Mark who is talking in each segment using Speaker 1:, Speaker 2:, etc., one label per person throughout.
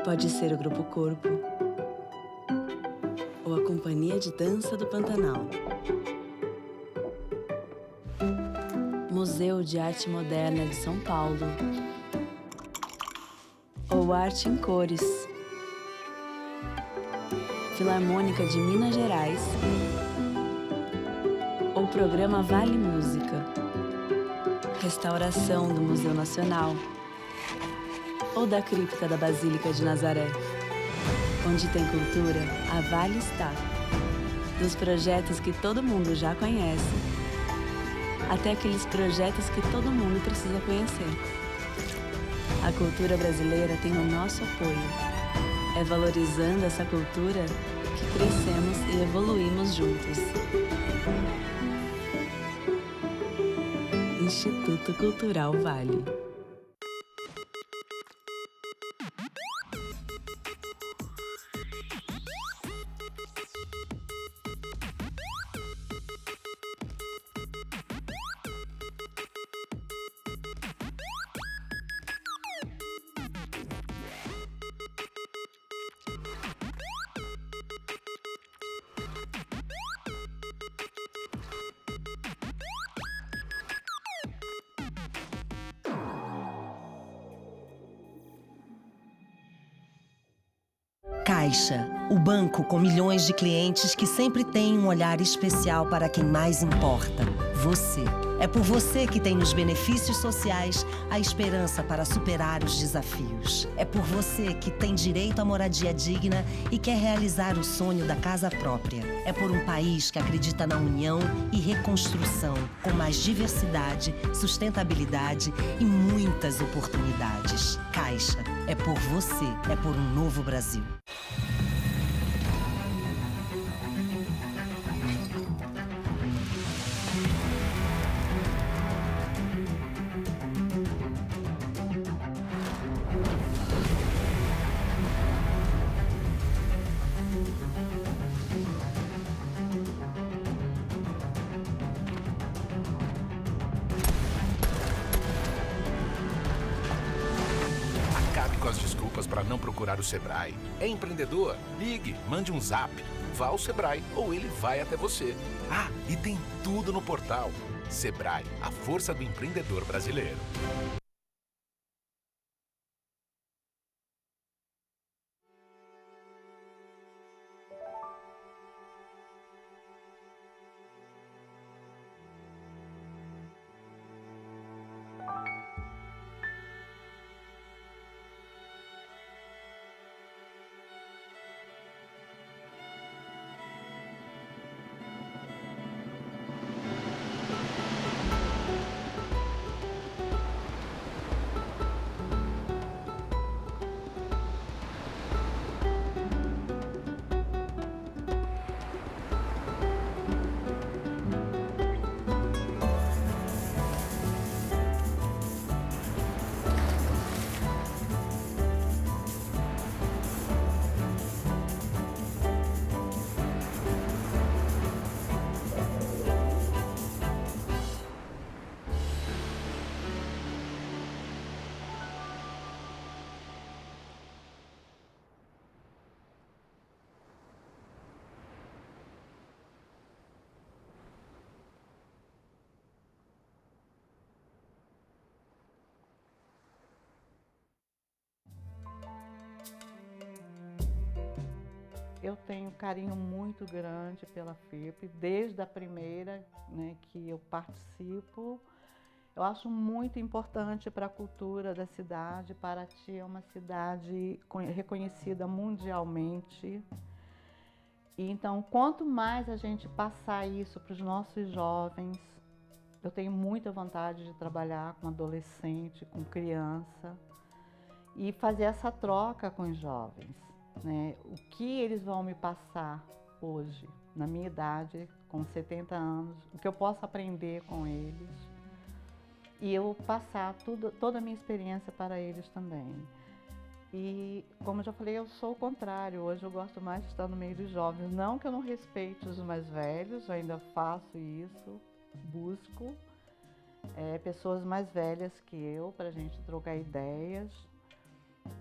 Speaker 1: Pode ser o Grupo Corpo ou a Companhia de Dança do Pantanal. Museu de Arte Moderna de São Paulo ou Arte em Cores. Filarmônica de Minas Gerais ou Programa Vale Música. Restauração do Museu Nacional ou da Cripta da Basílica de Nazaré. Onde tem cultura, a Vale está. Dos projetos que todo mundo já conhece, até aqueles projetos que todo mundo precisa conhecer. A cultura brasileira tem o nosso apoio. É valorizando essa cultura que crescemos e evoluímos juntos. Instituto Cultural Vale.
Speaker 2: Caixa, o banco com milhões de clientes que sempre tem um olhar especial para quem mais importa, você. É por você que tem nos benefícios sociais a esperança para superar os desafios. É por você que tem direito à moradia digna e quer realizar o sonho da casa própria. É por um país que acredita na união e reconstrução, com mais diversidade, sustentabilidade e muitas oportunidades. Caixa, é por você, é por um novo Brasil.
Speaker 3: Acabe com as desculpas para não procurar o Sebrae. É empreendedor? Ligue, mande um zap. Vá ao Sebrae ou ele vai até você. Ah, e tem tudo no portal. Sebrae, a força do empreendedor brasileiro.
Speaker 4: Eu tenho um carinho muito grande pela FIP, desde a primeira, né, que eu participo. Eu acho muito importante para a cultura da cidade. Paraty é uma cidade reconhecida mundialmente. E então, quanto mais a gente passar isso para os nossos jovens, eu tenho muita vontade de trabalhar com adolescente, com criança e fazer essa troca com os jovens, né? O que eles vão me passar hoje, na minha idade, com 70 anos, o que eu posso aprender com eles e eu passar toda a minha experiência para eles também. E, como eu já falei, eu sou o contrário. Hoje eu gosto mais de estar no meio dos jovens. Não que eu não respeite os mais velhos, eu ainda faço isso, busco. pessoas mais velhas que eu, para a gente trocar ideias.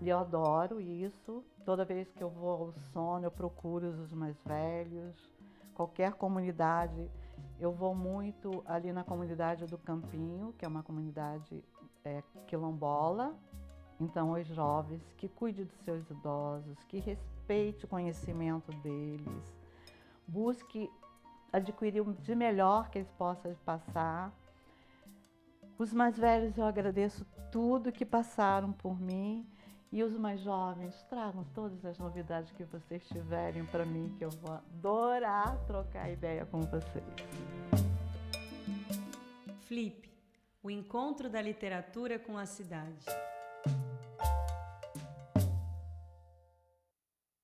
Speaker 4: E eu adoro isso. Toda vez que eu vou ao sono, eu procuro os mais velhos. Qualquer comunidade, eu vou muito ali na comunidade do Campinho, que é uma comunidade quilombola. Então, os jovens, que cuide dos seus idosos, que respeite o conhecimento deles, busque adquirir o de melhor que eles possam passar. Os mais velhos, eu agradeço tudo que passaram por mim. E os mais jovens, tragam todas as novidades que vocês tiverem para mim, que eu vou adorar trocar ideia com vocês.
Speaker 5: Flip, o encontro da literatura com a cidade.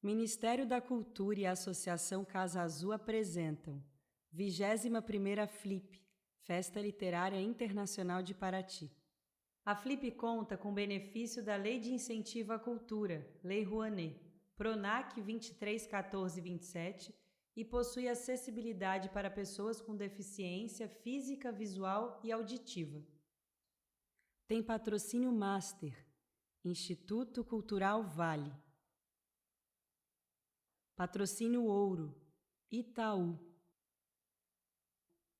Speaker 5: Ministério da Cultura e a Associação Casa Azul apresentam 21ª Flip, Festa Literária Internacional de Paraty. A Flip conta com benefício da Lei de Incentivo à Cultura, Lei Rouanet, PRONAC 231427, e possui acessibilidade para pessoas com deficiência física, visual e auditiva. Tem patrocínio Master, Instituto Cultural Vale. Patrocínio Ouro, Itaú.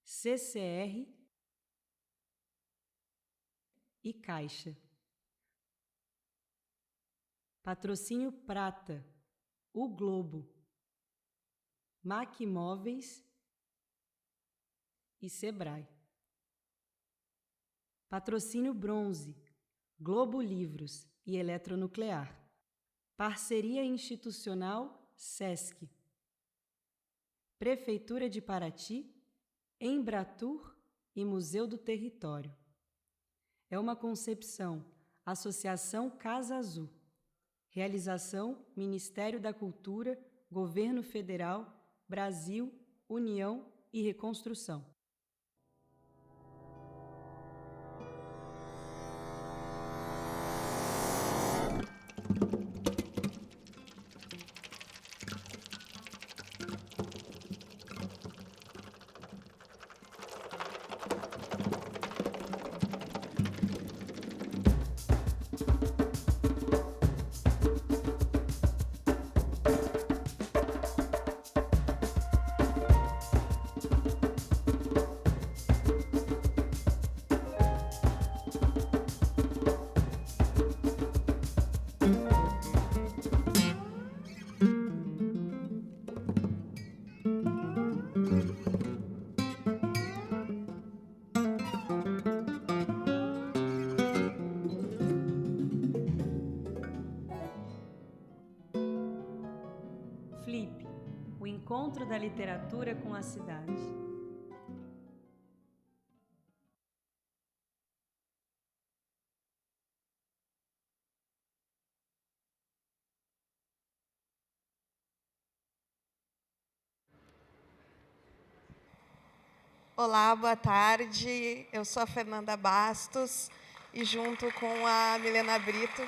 Speaker 5: CCR e Caixa. Patrocínio Prata, o Globo, MAC Imóveis e Sebrae. Patrocínio Bronze, Globo Livros e Eletronuclear. Parceria institucional SESC. Prefeitura de Paraty, Embratur e Museu do Território. É uma concepção, Associação Casa Azul. Realização, Ministério da Cultura, Governo Federal, Brasil, União e Reconstrução. Flip, o encontro da literatura com a cidade.
Speaker 6: Olá, boa tarde. Eu sou a Fernanda Bastos e junto com a Milena Brito,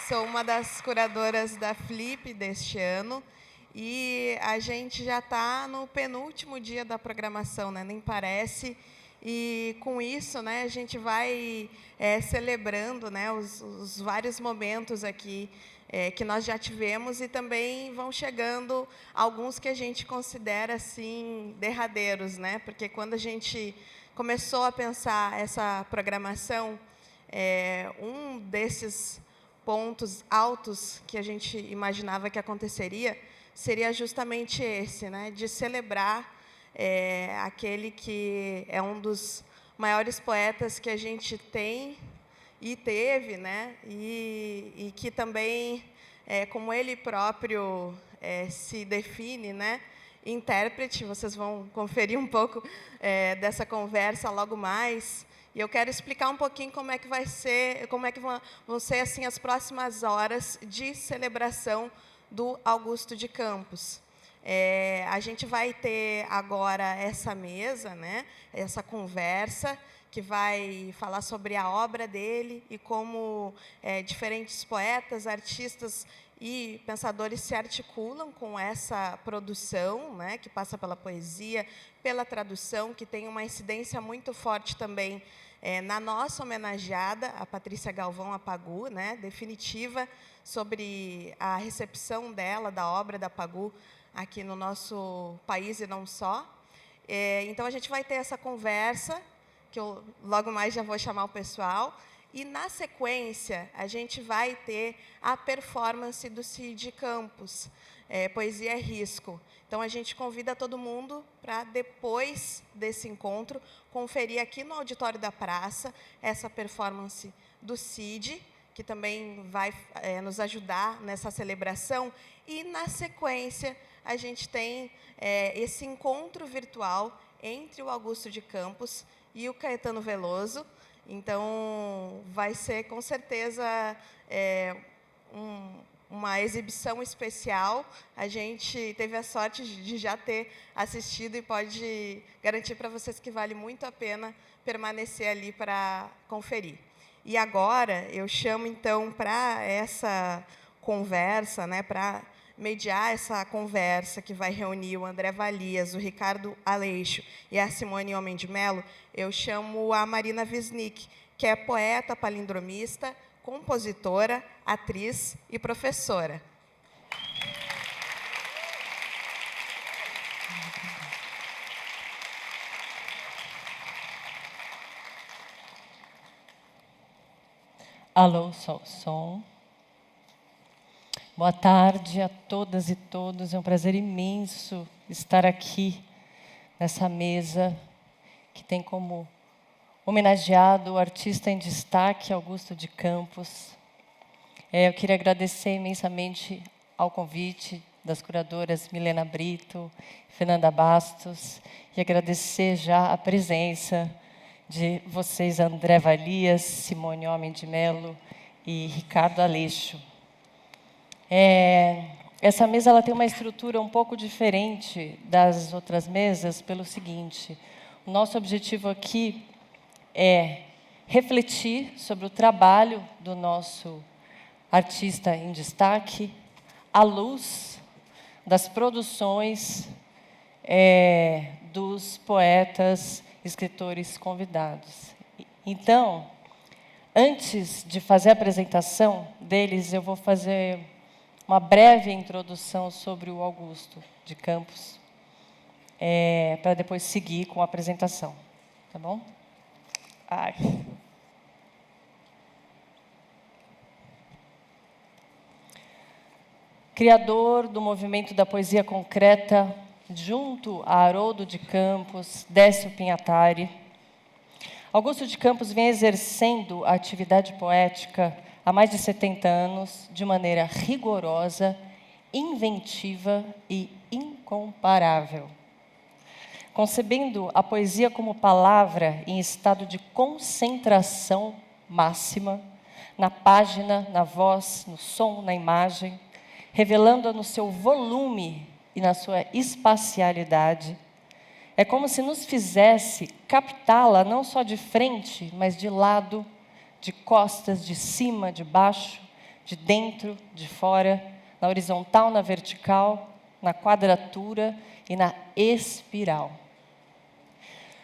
Speaker 6: sou uma das curadoras da Flip deste ano. E a gente já está no penúltimo dia da programação, né? Nem parece. E com isso, né, a gente vai celebrando, né, os vários momentos aqui que nós já tivemos, e também vão chegando alguns que a gente considera assim derradeiros, né? Porque quando a gente começou a pensar essa programação, um desses pontos altos que a gente imaginava que aconteceria seria justamente esse, né, de celebrar aquele que é um dos maiores poetas que a gente tem e teve, né, e que também, como ele próprio se define, né, intérprete. Vocês vão conferir um pouco dessa conversa logo mais. E eu quero explicar um pouquinho como é que vai ser, como é que vão ser assim as próximas horas de celebração do Augusto de Campos. A gente vai ter agora essa mesa, né, essa conversa, que vai falar sobre a obra dele e como diferentes poetas, artistas e pensadores se articulam com essa produção, né, que passa pela poesia, pela tradução, que tem uma incidência muito forte também na nossa homenageada, a Patrícia Galvão Apagu, né, definitiva sobre a recepção dela, da obra da Apagu, aqui no nosso país e não só. Então, a gente vai ter essa conversa, que eu logo mais já vou chamar o pessoal, e, na sequência, a gente vai ter a performance do Cid Campos, Poesia é Risco. Então, a gente convida todo mundo para, depois desse encontro, conferir aqui no auditório da praça essa performance do Cid, que também vai nos ajudar nessa celebração. E, na sequência, a gente tem esse encontro virtual entre o Augusto de Campos e o Caetano Veloso. Então, vai ser, com certeza, uma exibição especial. A gente teve a sorte de já ter assistido e pode garantir para vocês que vale muito a pena permanecer ali para conferir. E agora, eu chamo, então, para essa conversa, né, para mediar essa conversa que vai reunir o André Valias, o Ricardo Aleixo e a Simone Homem de Mello, eu chamo a Marina Wisnik, que é poeta, palindromista, compositora, atriz e professora.
Speaker 7: Alô, som. Boa tarde a todas e todos. É um prazer imenso estar aqui nessa mesa que tem como homenageado o artista em destaque, Augusto de Campos. Eu queria agradecer imensamente ao convite das curadoras Milena Brito, Fernanda Bastos, e agradecer já a presença de vocês, André Valias, Simone Homem de Mello e Ricardo Aleixo. Essa mesa ela tem uma estrutura um pouco diferente das outras mesas pelo seguinte: o nosso objetivo aqui é refletir sobre o trabalho do nosso artista em destaque à luz das produções dos poetas, escritores convidados. Então, antes de fazer a apresentação deles, eu vou fazer uma breve introdução sobre o Augusto de Campos, para depois seguir com a apresentação. Tá bom? Ai. Criador do movimento da poesia concreta, junto a Haroldo de Campos, Décio Pinhatari, Augusto de Campos vem exercendo a atividade poética há mais de 70 anos, de maneira rigorosa, inventiva e incomparável. Concebendo a poesia como palavra em estado de concentração máxima, na página, na voz, no som, na imagem, revelando-a no seu volume e na sua espacialidade, é como se nos fizesse captá-la não só de frente, mas de lado, de costas, de cima, de baixo, de dentro, de fora, na horizontal, na vertical, na quadratura e na espiral.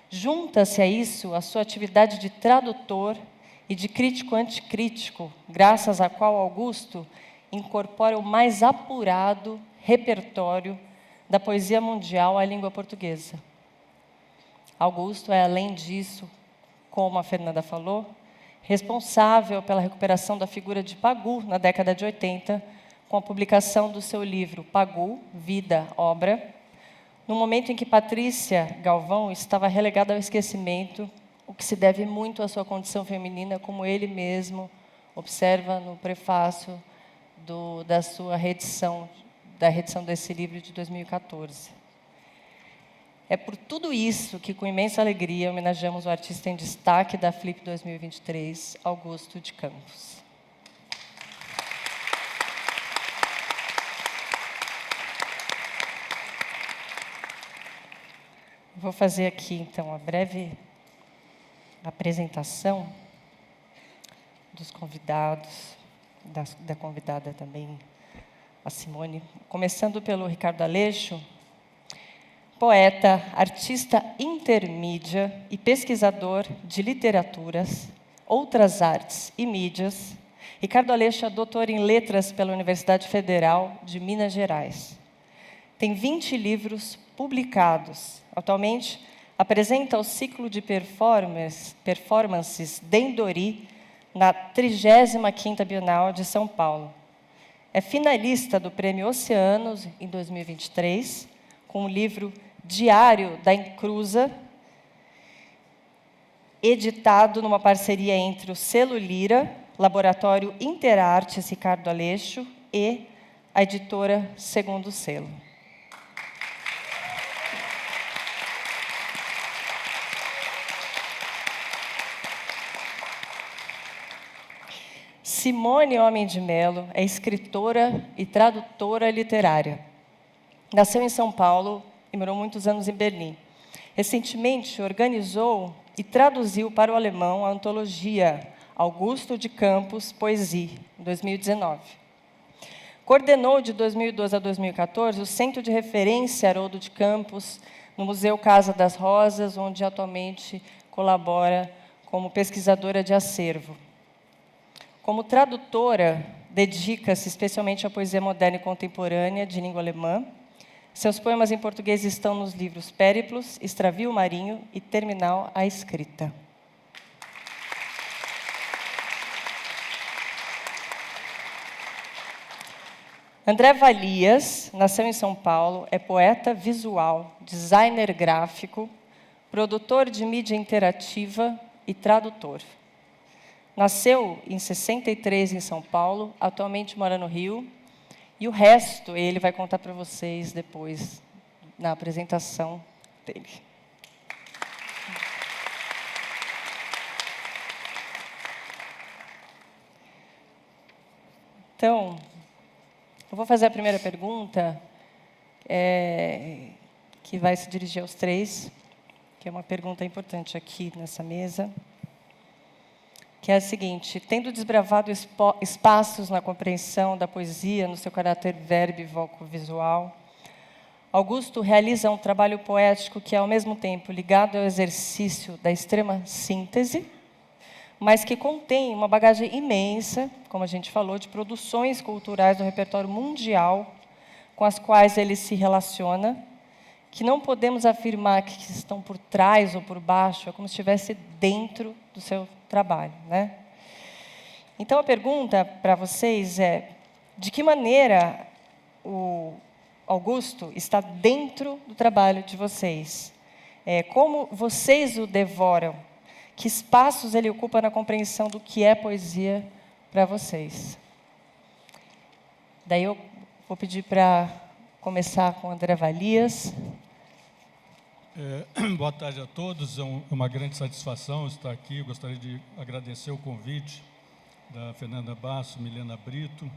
Speaker 7: Junta-se a isso a sua atividade de tradutor e de crítico-anticrítico, graças à qual Augusto incorpora o mais apurado repertório da poesia mundial à língua portuguesa. Augusto é, além disso, como a Fernanda falou, responsável pela recuperação da figura de Pagu na década de 80, com a publicação do seu livro Pagu, Vida, Obra, no momento em que Patrícia Galvão estava relegada ao esquecimento, o que se deve muito à sua condição feminina, como ele mesmo observa no prefácio da sua reedição, da reedição desse livro de 2014. É por tudo isso que, com imensa alegria, homenageamos o artista em destaque da Flip 2023, Augusto de Campos. Vou fazer aqui, então, a breve apresentação dos convidados, da convidada também a Simone, começando pelo Ricardo Aleixo, poeta, artista intermídia e pesquisador de literaturas, outras artes e mídias. Ricardo Aleixo é doutor em letras pela Universidade Federal de Minas Gerais. Tem 20 livros publicados. Atualmente, apresenta o ciclo de performances Dendori na 35ª Bienal de São Paulo. É finalista do Prêmio Oceanos em 2023, com o livro Diário da Encruza, editado numa parceria entre o Selo Lira, Laboratório Interartes Ricardo Aleixo e a editora Segundo Selo. Simone Homem de Melo é escritora e tradutora literária. Nasceu em São Paulo e morou muitos anos em Berlim. Recentemente, organizou e traduziu para o alemão a antologia Augusto de Campos Poesie, em 2019. Coordenou de 2012 a 2014 o Centro de Referência Haroldo de Campos, no Museu Casa das Rosas, onde atualmente colabora como pesquisadora de acervo. Como tradutora, dedica-se especialmente à poesia moderna e contemporânea de língua alemã. Seus poemas em português estão nos livros Périplos, Extravio Marinho e Terminal à Escrita. André Valias nasceu em São Paulo, é poeta visual, designer gráfico, produtor de mídia interativa e tradutor. Nasceu em 63 em São Paulo, atualmente mora no Rio, e o resto ele vai contar para vocês depois, na apresentação dele. Então, eu vou fazer a primeira pergunta, que vai se dirigir aos três, que é uma pergunta importante aqui nessa mesa, que é a seguinte: tendo desbravado espaços na compreensão da poesia, no seu caráter verbívoco visual, Augusto realiza um trabalho poético que é, ao mesmo tempo, ligado ao exercício da extrema síntese, mas que contém uma bagagem imensa, como a gente falou, de produções culturais do repertório mundial com as quais ele se relaciona, que não podemos afirmar que estão por trás ou por baixo, é como se estivesse dentro do seu trabalho, né? Então, a pergunta para vocês é: de que maneira o Augusto está dentro do trabalho de vocês? Como vocês o devoram? Que espaços ele ocupa na compreensão do que é poesia para vocês? Daí eu vou pedir para começar com André Valias.
Speaker 8: Boa tarde a todos, é uma grande satisfação estar aqui. Eu gostaria de agradecer o convite da Fernanda Bastos, Milena Brito.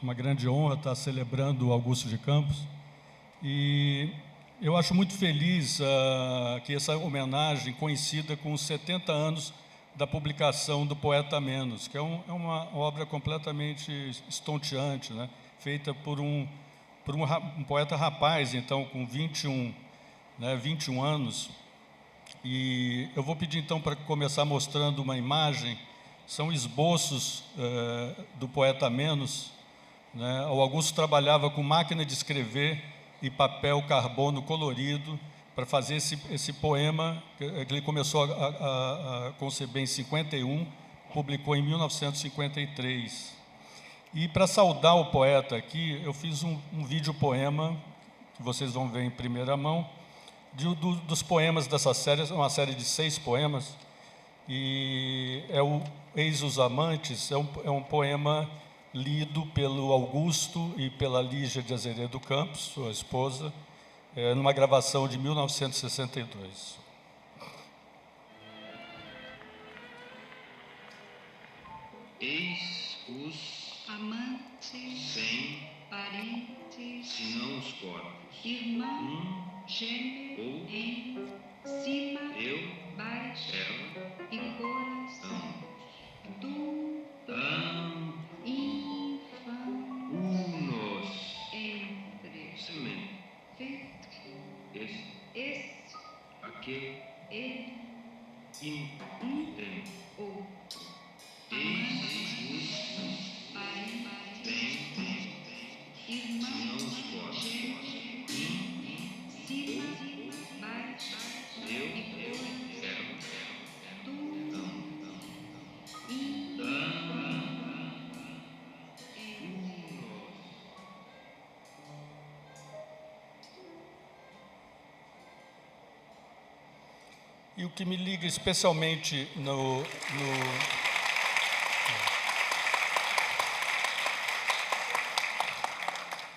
Speaker 8: Uma grande honra estar celebrando o Augusto de Campos. E eu acho muito feliz que essa homenagem coincida com os 70 anos da publicação do Poeta Menos, que é uma obra completamente estonteante, né? Feita por um poeta rapaz, então, com 21 anos. E eu vou pedir, então, para começar mostrando uma imagem. São esboços do Poeta Menos, né? O Augusto trabalhava com máquina de escrever e papel carbono colorido para fazer esse poema, que ele começou a conceber em 51, publicou em 1953. E, para saudar o poeta aqui, eu fiz um vídeo-poema, que vocês vão ver em primeira mão, dos poemas dessa série, uma série de 6 poemas, e é o Eis os Amantes, é um poema lido pelo Augusto e pela Lígia de Azeredo Campos, sua esposa, numa gravação de 1962.
Speaker 9: Eis os amantes, sem parentes, senão os corpos, irmão, gêmeo, ou em cima, eu, baixo, ela, e coração, tu, infam, unos, tem, ou, irmão, cima, baixo, eu, quero, tu,
Speaker 8: E o que me liga especialmente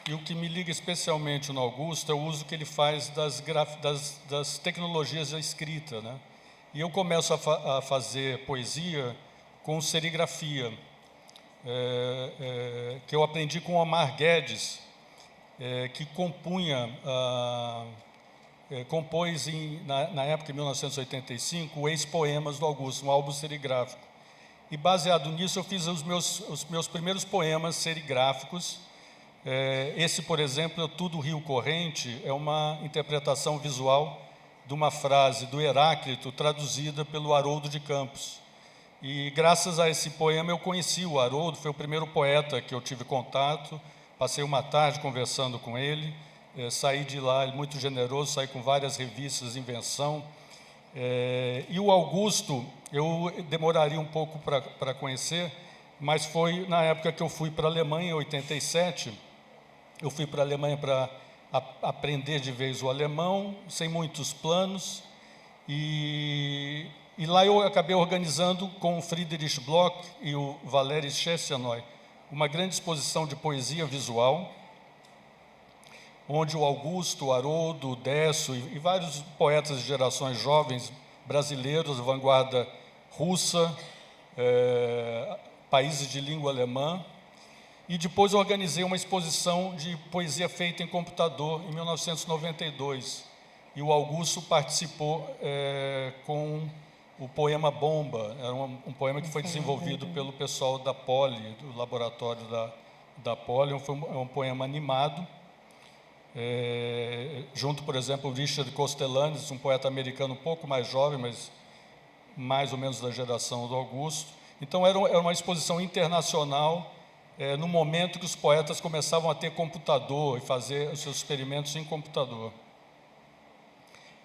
Speaker 8: E o que me liga especialmente no Augusto é o uso que ele faz das tecnologias da escrita, né? E eu começo a fazer poesia com serigrafia, que eu aprendi com Omar Guedes, que compôs na época, em 1985, o Ex-Poemas do Augusto, um álbum serigráfico. E baseado nisso eu fiz os meus primeiros poemas serigráficos. Esse, por exemplo, é Tudo Rio Corrente, é uma interpretação visual de uma frase do Heráclito, traduzida pelo Haroldo de Campos. E graças a esse poema eu conheci o Haroldo, foi o primeiro poeta que eu tive contato, passei uma tarde conversando com ele, saí de lá, ele muito generoso, saí com várias revistas, Invenção. E o Augusto, eu demoraria um pouco para conhecer, mas foi na época que eu fui para a Alemanha, em 87, eu fui para a Alemanha para aprender de vez o alemão, sem muitos planos, e lá eu acabei organizando com o Friedrich Bloch e o Valery Chesnoy uma grande exposição de poesia visual, onde o Augusto, o Haroldo, o Décio e vários poetas de gerações jovens brasileiros, vanguarda russa, países de língua alemã. E depois eu organizei uma exposição de poesia feita em computador em 1992. E o Augusto participou com o poema Bomba. Era um poema que foi desenvolvido pelo pessoal da Poli, do laboratório da Poli. Foi um poema animado. Junto, por exemplo, o Richard Costellanes, um poeta americano um pouco mais jovem, mas mais ou menos da geração do Augusto. Então, era uma exposição internacional, no momento que os poetas começavam a ter computador e fazer os seus experimentos em computador.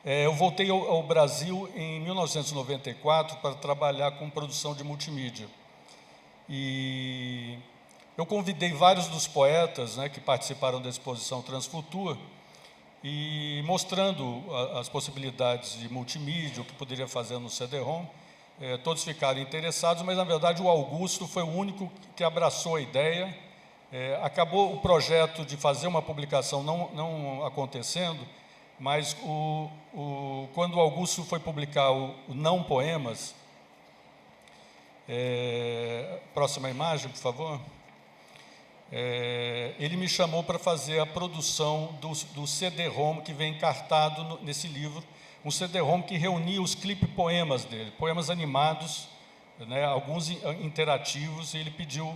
Speaker 8: Eu voltei ao Brasil em 1994 para trabalhar com produção de multimídia. E eu convidei vários dos poetas, né, que participaram da exposição Transfutur, e mostrando as possibilidades de multimídia, o que poderia fazer no CD-ROM. Todos ficaram interessados, mas, na verdade, o Augusto foi o único que abraçou a ideia. Acabou o projeto de fazer uma publicação não acontecendo, mas quando o Augusto foi publicar o Não Poemas, próxima imagem, por favor, ele me chamou para fazer a produção do CD-ROM que vem encartado nesse livro, um CD-ROM que reunia os clipe-poemas dele, poemas animados, né, alguns interativos, e ele pediu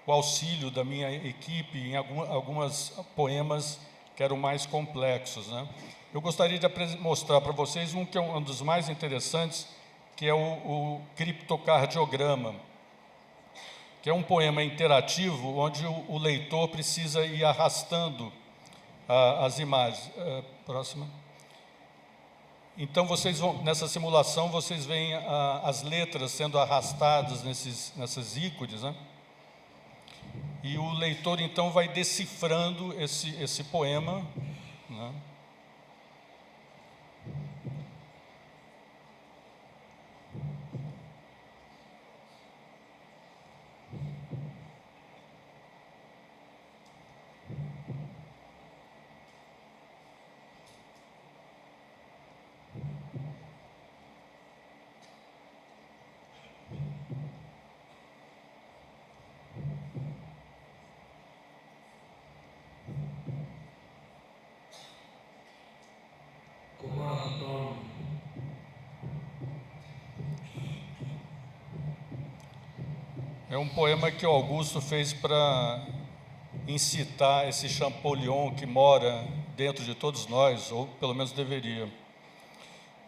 Speaker 8: o auxílio da minha equipe em alguns poemas que eram mais complexos, né. Eu gostaria de mostrar para vocês que é um dos mais interessantes, que é o criptocardiograma, que é um poema interativo, onde o leitor precisa ir arrastando as imagens. Próxima. Então, nessa simulação, vocês veem as letras sendo arrastadas nessas ícones, né? E o leitor, então, vai decifrando esse poema, né? É um poema que o Augusto fez para incitar esse Champollion que mora dentro de todos nós, ou pelo menos deveria.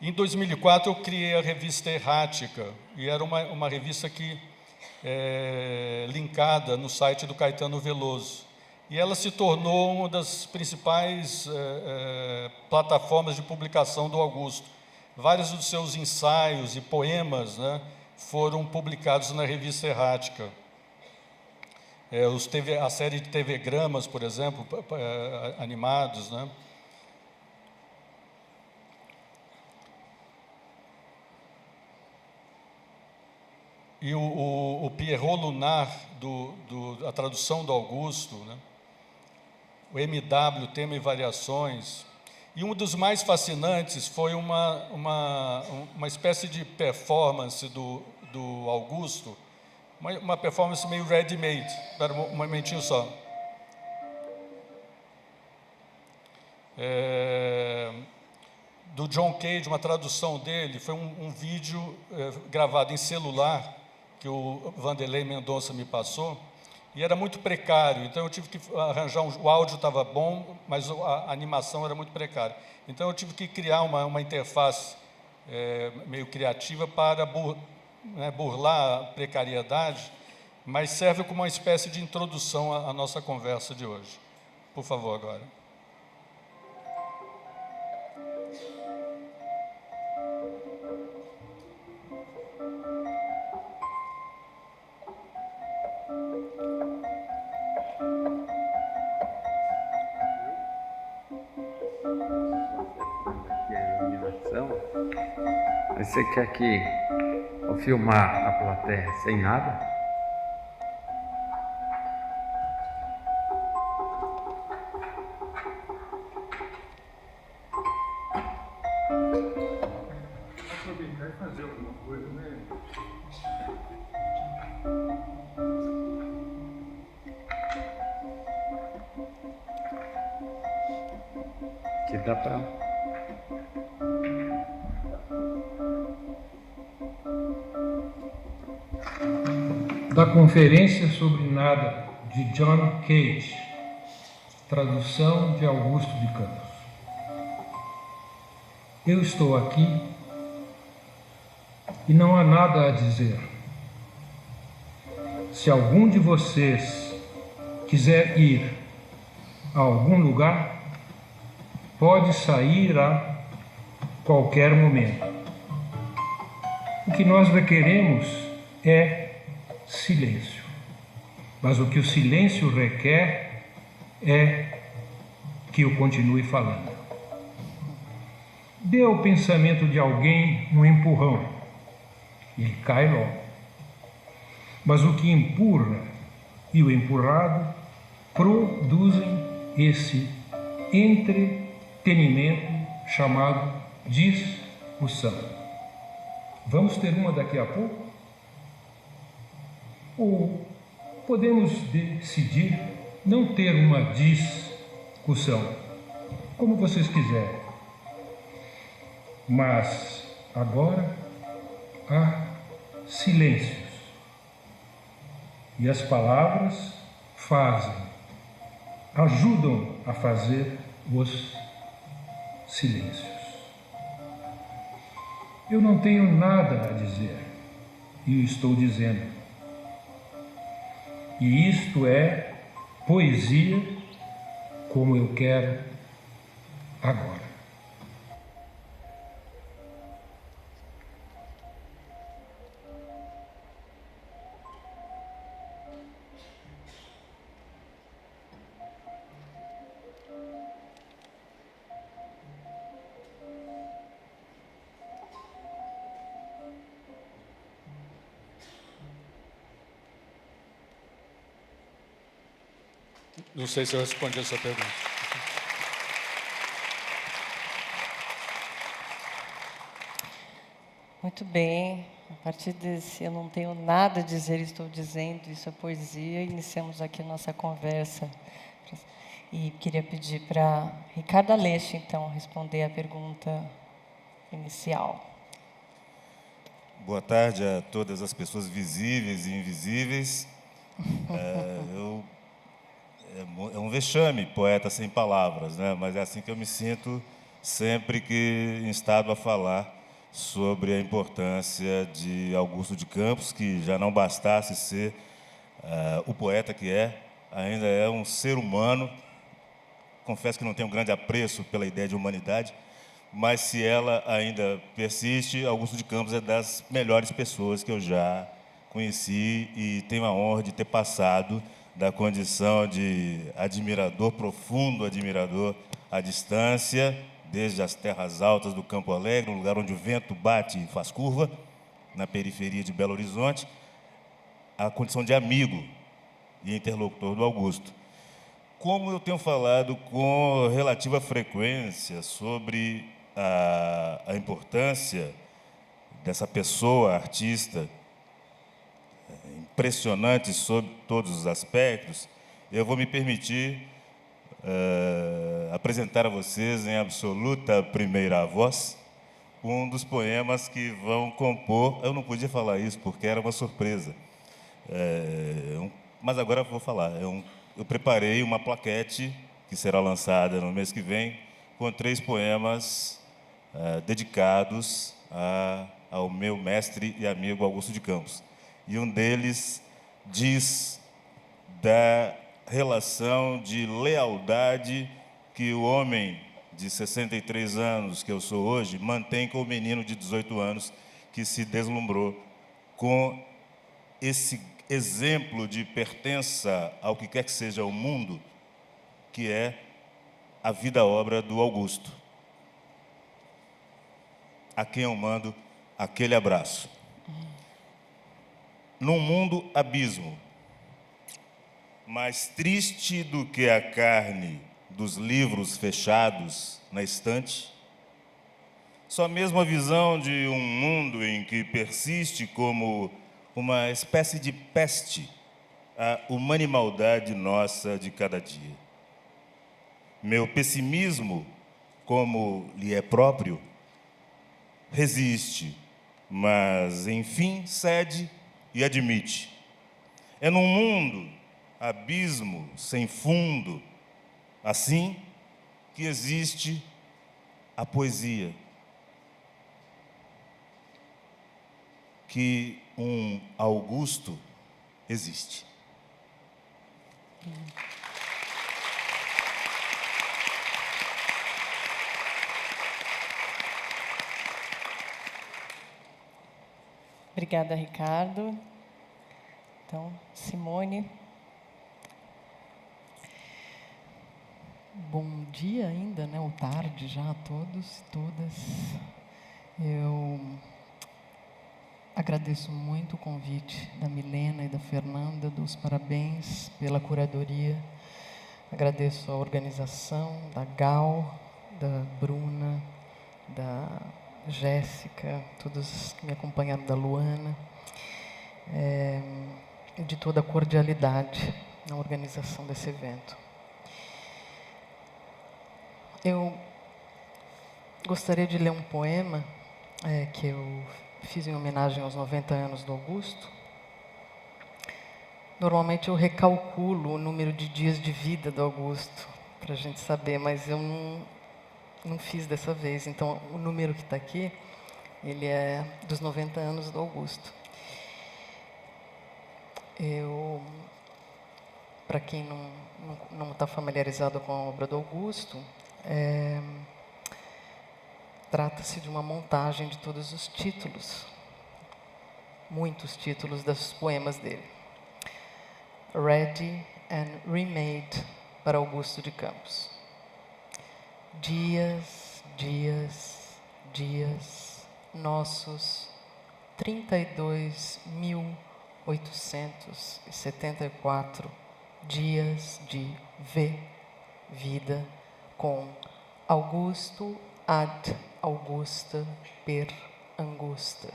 Speaker 8: Em 2004, eu criei a revista Errática, e era uma revista que linkada no site do Caetano Veloso. E ela se tornou uma das principais plataformas de publicação do Augusto. Vários dos seus ensaios e poemas, né, foram publicados na revista Errática. A série de TV-gramas, por exemplo, animados, né? E o Pierrot Lunar, a tradução do Augusto, né? O MW, Tema e Variações. E um dos mais fascinantes foi uma espécie de performance do Augusto, uma performance meio ready-made. Espera um momentinho só. Do John Cage, uma tradução dele, foi um vídeo gravado em celular, que o Vanderlei Mendonça me passou, e era muito precário, então eu tive que arranjar o áudio estava bom, mas a animação era muito precária. Então eu tive que criar uma interface meio criativa para burlar a precariedade, mas serve como uma espécie de introdução à nossa conversa de hoje. Por favor, agora.
Speaker 10: Mas você quer que eu filmar a plateia sem nada?
Speaker 8: Aproveitar e fazer alguma coisa, né?
Speaker 10: Que dá para...
Speaker 11: Da Conferência sobre Nada, de John Cage, tradução de Augusto de Campos. Eu estou aqui e não há nada a dizer. Se algum de vocês quiser ir a algum lugar, pode sair a qualquer momento. O que nós requeremos é silêncio. Mas o que o silêncio requer é que eu continue falando. Dê ao pensamento de alguém um empurrão. Ele cai logo. Mas o que empurra e o empurrado produzem esse entretenimento chamado discussão. Vamos ter uma daqui a pouco? Ou podemos decidir não ter uma discussão, como vocês quiserem. Mas agora há silêncios. E as palavras ajudam a fazer os silêncios. Eu não tenho nada a dizer, e o estou dizendo. E isto é poesia como eu quero agora.
Speaker 8: Não sei se eu respondi essa pergunta.
Speaker 7: Muito bem. A partir desse eu não tenho nada a dizer, estou dizendo, isso é poesia. Iniciamos aqui a nossa conversa. E queria pedir para Ricardo Aleixo, então, responder a pergunta inicial.
Speaker 12: Boa tarde a todas as pessoas visíveis e invisíveis. É um vexame, poeta sem palavras, né? Mas é assim que eu me sinto sempre que instado a falar sobre a importância de Augusto de Campos, que já não bastasse ser o poeta que é, ainda é um ser humano. Confesso que não tenho um grande apreço pela ideia de humanidade, mas se ela ainda persiste, Augusto de Campos é das melhores pessoas que eu já conheci e tenho a honra de ter passado da condição de admirador, profundo admirador, à distância, desde as terras altas do Campo Alegre, um lugar onde o vento bate e faz curva, na periferia de Belo Horizonte, a condição de amigo e interlocutor do Augusto. Como eu tenho falado com relativa frequência sobre a importância dessa pessoa, artista, impressionante sob todos os aspectos, eu vou me permitir apresentar a vocês, em absoluta primeira voz, um dos poemas que vão compor. Eu não podia falar isso porque era uma surpresa, mas agora eu vou falar. Eu preparei uma plaquete que será lançada no mês que vem, com 3 poemas dedicados ao meu mestre e amigo Augusto de Campos. E um deles diz da relação de lealdade que o homem de 63 anos, que eu sou hoje, mantém com o menino de 18 anos, que se deslumbrou com esse exemplo de pertença ao que quer que seja o mundo, que é a vida-obra do Augusto, a quem eu mando aquele abraço. Num mundo abismo, mais triste do que a carne dos livros fechados na estante, só mesmo a visão de um mundo em que persiste como uma espécie de peste a humanimaldade nossa de cada dia. Meu pessimismo, como lhe é próprio, resiste, mas, enfim, cede e admite. É num mundo, abismo, sem fundo, assim que existe a poesia, que um Augusto existe.
Speaker 7: Obrigada, Ricardo. Então, Simone.
Speaker 13: Bom dia ainda, né? Ou tarde já a todos e todas. Eu agradeço muito o convite da Milena e da Fernanda, dou os parabéns pela curadoria. Agradeço a organização da Gal, da Bruna, da Jéssica, todos que me acompanharam, da Luana, de toda a cordialidade na organização desse evento. Eu gostaria de ler um poema que eu fiz em homenagem aos 90 anos do Augusto. Normalmente eu recalculo o número de dias de vida do Augusto, para a gente saber, mas eu não fiz dessa vez. Então, o número que está aqui, ele é dos 90 anos do Augusto. Para quem não está familiarizado com a obra do Augusto, trata-se de uma montagem de todos os títulos, muitos títulos dos poemas dele. Ready and Remade, para Augusto de Campos. Dias, dias, dias, nossos 32.874 dias de vida com Augusto ad Augusta per Angusta.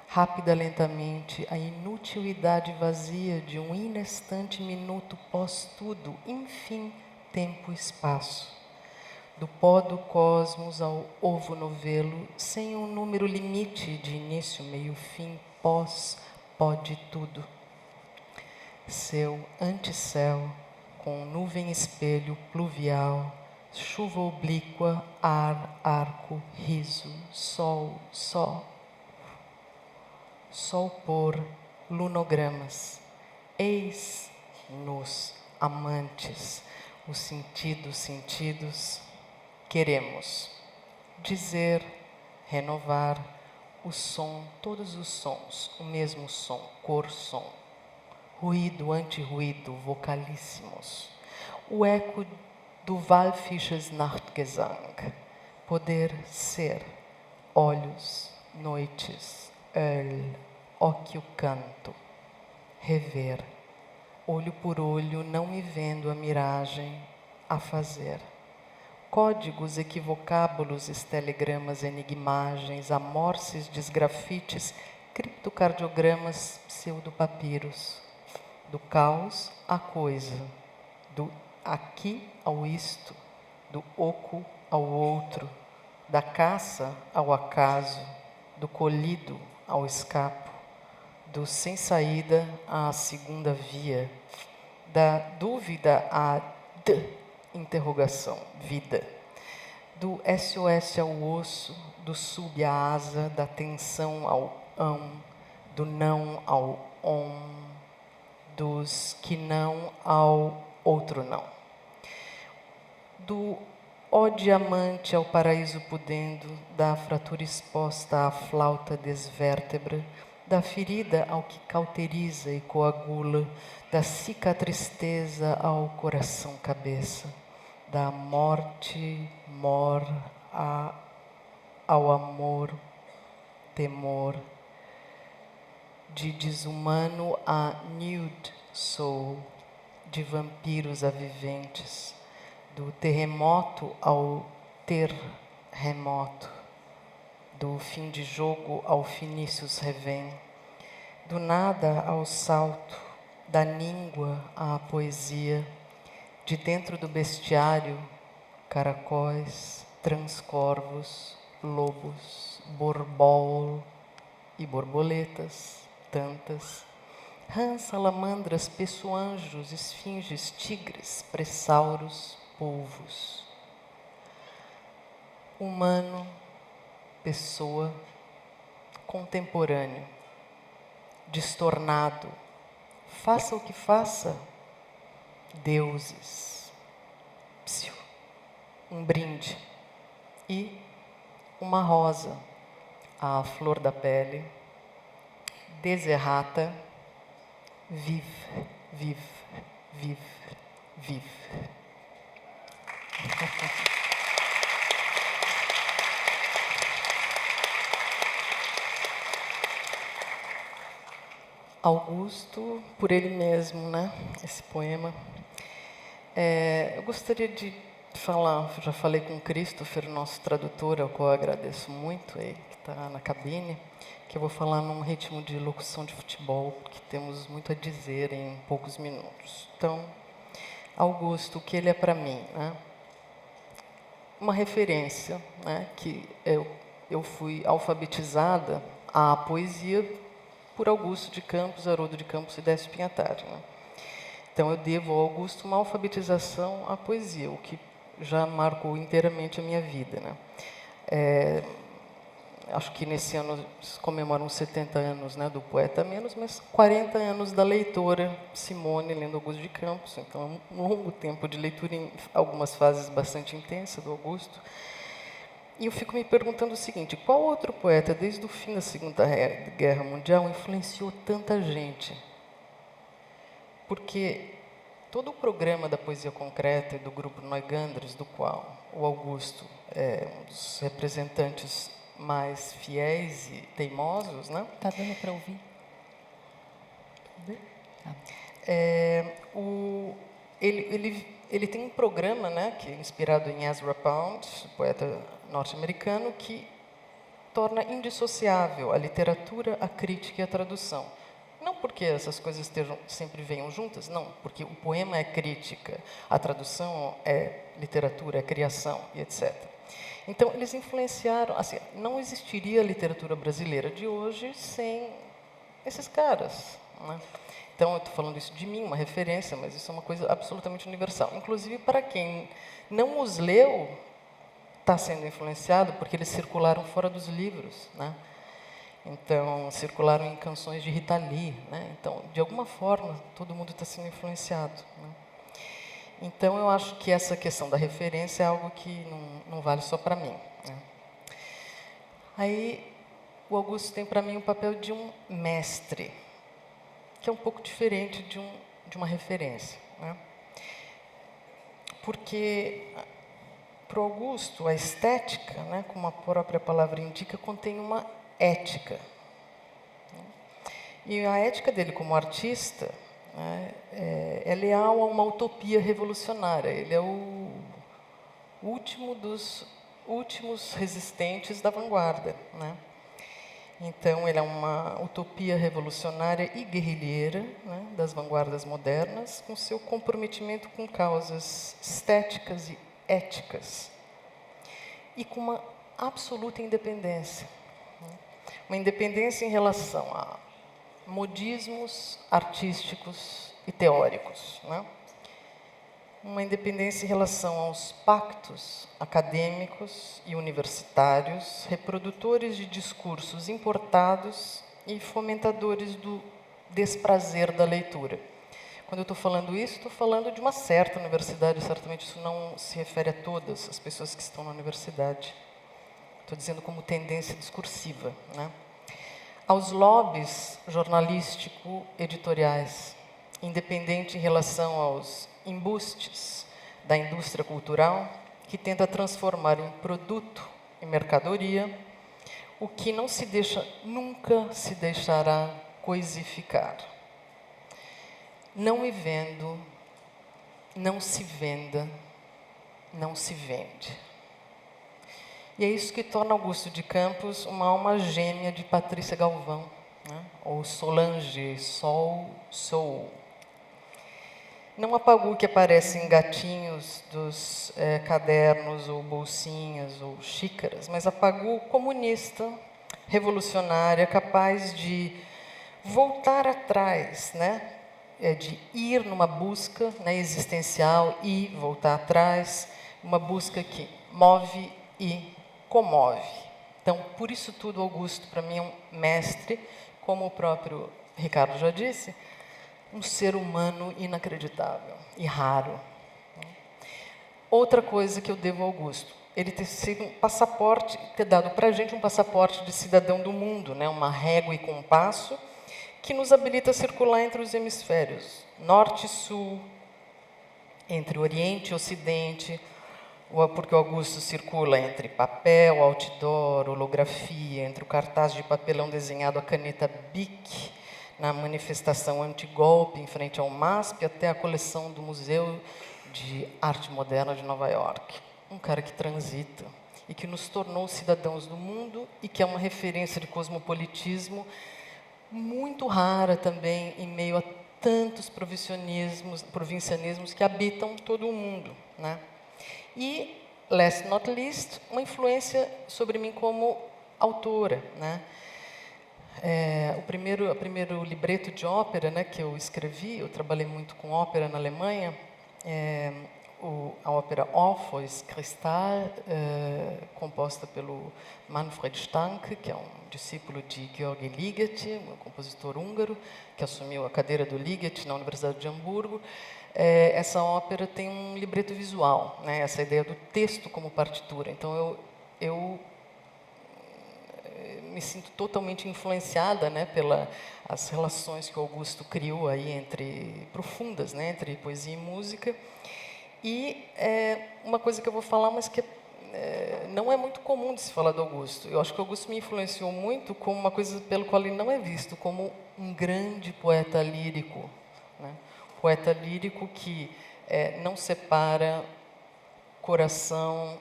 Speaker 13: Rápida lentamente a inutilidade vazia de um inestante minuto pós-tudo, enfim, tempo e espaço. Do pó do cosmos ao ovo novelo, sem um número limite de início, meio, fim, pós, pode tudo. Seu anticéu, com nuvem espelho pluvial, chuva oblíqua, ar, arco, riso, sol, só. Sol pôr, lunogramas. Eis-nos amantes, os sentidos, queremos dizer, renovar, o som, todos os sons, o mesmo som, cor, som. Ruído, anti-ruído, vocalíssimos. O eco do Walfisches Nachtgesang. Poder ser, olhos, noites, óquio canto. Rever, olho por olho, não me vendo a miragem, a fazer. Códigos, equivocábulos, estelegramas, enigmagens, amorces, desgrafites, criptocardiogramas, pseudopapiros. Do caos à coisa, do aqui ao isto, do oco ao outro, da caça ao acaso, do colhido ao escapo, do sem saída à segunda via, da dúvida à interrogação, vida, do SOS ao osso, do sub à asa, da tensão ao do não ao dos que não ao outro não. Do ó diamante ao paraíso pudendo, da fratura exposta à flauta desvértebra, da ferida ao que cauteriza e coagula, da cicatristeza ao coração cabeça, da morte ao amor, temor, de desumano a nude soul, de vampiros a viventes, do terremoto ao terremoto, do fim de jogo ao Finícius Revém, do nada ao salto, da língua à poesia, de dentro do bestiário, caracóis, transcorvos, lobos, borbol e borboletas, tantas, rãs, salamandras, peçoanjos, esfinges, tigres, pressauros, polvos. Humano, pessoa, contemporâneo, destornado, faça o que faça, deuses, psiu, um brinde e uma rosa, a flor da pele, deserrata, vive, vive, vive, vive. Augusto, por ele mesmo, né? Esse poema. Eu gostaria de falar, já falei com o Christopher, nosso tradutor, ao qual eu agradeço muito, ele que está na cabine, que eu vou falar num ritmo de locução de futebol, porque temos muito a dizer em poucos minutos. Então, Augusto, o que ele é para mim, né? Uma referência, né? Que eu fui alfabetizada à poesia por Augusto de Campos, Haroldo de Campos e Décio Pinhatari, né? Então, eu devo ao Augusto uma alfabetização à poesia, o que já marcou inteiramente a minha vida, né? Acho que nesse ano comemoram 70 anos, né, do poeta menos, mas 40 anos da leitora Simone lendo Augusto de Campos. Então, é um longo tempo de leitura em algumas fases bastante intensas do Augusto. E eu fico me perguntando o seguinte: qual outro poeta, desde o fim da Segunda Guerra Mundial, influenciou tanta gente? Porque todo o programa da poesia concreta e do grupo Neugandres, do qual o Augusto é um dos representantes mais fiéis e teimosos, né?
Speaker 7: Tá dando para ouvir?
Speaker 13: Ele tem um programa, né, que é inspirado em Ezra Pound, poeta norte-americano, que torna indissociável a literatura, a crítica e a tradução. Não porque essas coisas sempre venham juntas, não, porque o poema é crítica, a tradução é literatura, é criação e etc. Então, eles influenciaram, assim, não existiria a literatura brasileira de hoje sem esses caras, né? Então, eu estou falando isso de mim, uma referência, mas isso é uma coisa absolutamente universal. Inclusive, para quem não os leu, está sendo influenciado, porque eles circularam fora dos livros, né? Então, circularam em canções de Rita Lee, né? Então, de alguma forma, todo mundo está sendo influenciado, né? Então, eu acho que essa questão da referência é algo que não vale só para mim, né? Aí, o Augusto tem para mim o papel de um mestre, que é um pouco diferente de uma referência, né? Porque, para o Augusto, a estética, né, como a própria palavra indica, contém uma ética. E a ética dele como artista, né, é leal a uma utopia revolucionária. Ele é o último dos últimos resistentes da vanguarda, né? Então, ele é uma utopia revolucionária e guerrilheira, né, das vanguardas modernas, com seu comprometimento com causas estéticas e éticas, e com uma absoluta independência. Uma independência em relação a modismos artísticos e teóricos, né? Uma independência em relação aos pactos acadêmicos e universitários, reprodutores de discursos importados e fomentadores do desprazer da leitura. Quando eu estou falando isso, estou falando de uma certa universidade, certamente isso não se refere a todas as pessoas que estão na universidade. Estou dizendo como tendência discursiva, né? Aos lobbies jornalístico-editoriais, independente em relação aos embustes da indústria cultural, que tenta transformar em produto e mercadoria o que não se deixa, nunca se deixará coisificar. Não me vendo, não se venda, não se vende. E é isso que torna Augusto de Campos uma alma gêmea de Patrícia Galvão, né? Ou Solange, Sol, Sou. Não apagou o que aparece em gatinhos dos cadernos, ou bolsinhas, ou xícaras, mas apagou comunista, revolucionária, capaz de voltar atrás, né? De ir numa busca, né, existencial e voltar atrás, uma busca que move e comove. Então, por isso tudo, Augusto, para mim, é um mestre, como o próprio Ricardo já disse, um ser humano inacreditável e raro. Outra coisa que eu devo ao Augusto, ele ter sido um passaporte, ter dado para a gente um passaporte de cidadão do mundo, né? Uma régua e compasso que nos habilita a circular entre os hemisférios, norte e sul, entre Oriente e Ocidente, porque o Augusto circula entre papel, outdoor, holografia, entre o cartaz de papelão desenhado a caneta Bic, na manifestação anti-golpe em frente ao MASP, até a coleção do Museu de Arte Moderna de Nova York. Um cara que transita e que nos tornou cidadãos do mundo e que é uma referência de cosmopolitismo muito rara também em meio a tantos provincianismos que habitam todo o mundo, né? E, last not least, uma influência sobre mim como autora, né? O primeiro libreto de ópera, né, que eu escrevi, eu trabalhei muito com ópera na Alemanha, a ópera Orpheus Kristal, composta pelo Manfred Stanke, que é um discípulo de Georg Ligeti, um compositor húngaro, que assumiu a cadeira do Ligeti na Universidade de Hamburgo. Essa ópera tem um libreto visual, né, essa ideia do texto como partitura. Então, eu me sinto totalmente influenciada, né, pelas relações que o Augusto criou aí profundas, né, entre poesia e música. E uma coisa que eu vou falar, mas que não é muito comum de se falar do Augusto. Eu acho que o Augusto me influenciou muito como uma coisa pelo qual ele não é visto, como um grande poeta lírico, né? Poeta lírico que não separa coração,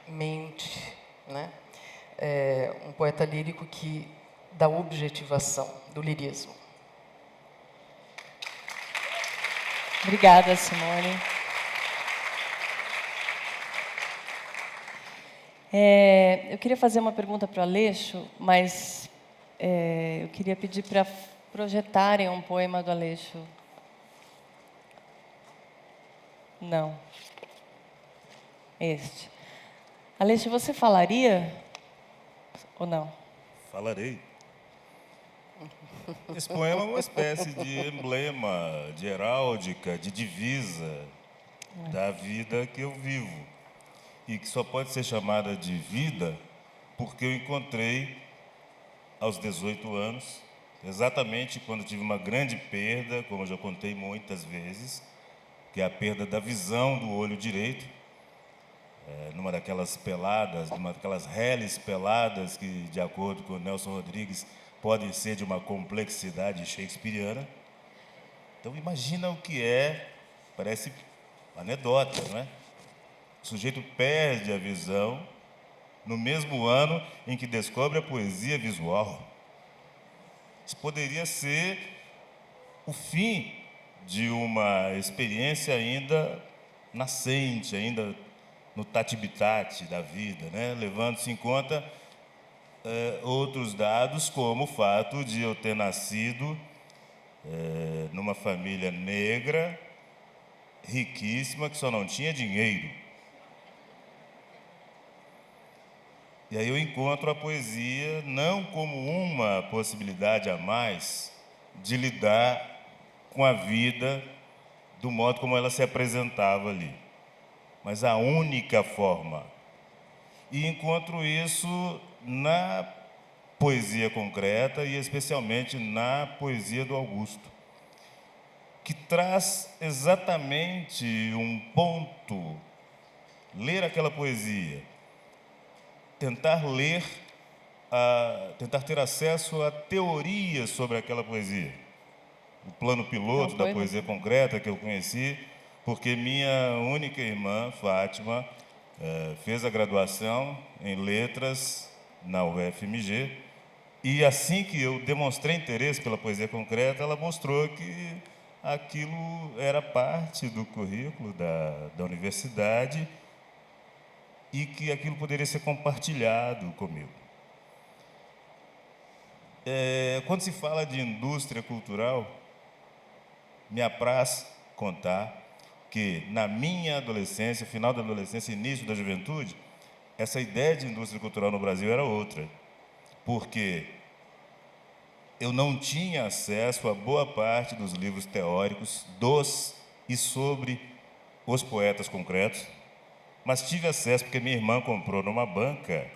Speaker 13: mente, né? Um poeta lírico que dá objetivação do lirismo.
Speaker 7: Obrigada, Simone. Eu queria fazer uma pergunta para o Aleixo, mas eu queria pedir para projetarem um poema do Aleixo. Não. Este. Aleixo, você falaria ou não?
Speaker 12: Falarei. Esse poema é uma espécie de emblema, de heráldica, de divisa da vida que eu vivo. E que só pode ser chamada de vida porque eu encontrei aos 18 anos, exatamente quando tive uma grande perda, como eu já contei muitas vezes, que é a perda da visão do olho direito, numa daquelas peladas, numa daquelas reles peladas que, de acordo com o Nelson Rodrigues, podem ser de uma complexidade shakespeariana. Então, imagina o que é, parece anedota, não é? O sujeito perde a visão no mesmo ano em que descobre a poesia visual. Isso poderia ser o fim de uma experiência ainda nascente, ainda no tati-bitate da vida, né? Levando-se em conta outros dados, como o fato de eu ter nascido numa família negra, riquíssima, que só não tinha dinheiro. E aí eu encontro a poesia não como uma possibilidade a mais de lidar com a vida do modo como ela se apresentava ali, mas a única forma. E encontro isso na poesia concreta e especialmente na poesia do Augusto, que traz exatamente um ponto. Ler aquela poesia, tentar ler, tentar ter acesso a teorias sobre aquela poesia. O plano piloto da poesia concreta que eu conheci, porque minha única irmã, Fátima, fez a graduação em letras na UFMG, e assim que eu demonstrei interesse pela poesia concreta, ela mostrou que aquilo era parte do currículo da universidade e que aquilo poderia ser compartilhado comigo. Quando se fala de indústria cultural, me apraz contar que, na minha adolescência, final da adolescência, início da juventude, essa ideia de indústria cultural no Brasil era outra, porque eu não tinha acesso a boa parte dos livros teóricos dos e sobre os poetas concretos, mas tive acesso porque minha irmã comprou numa banca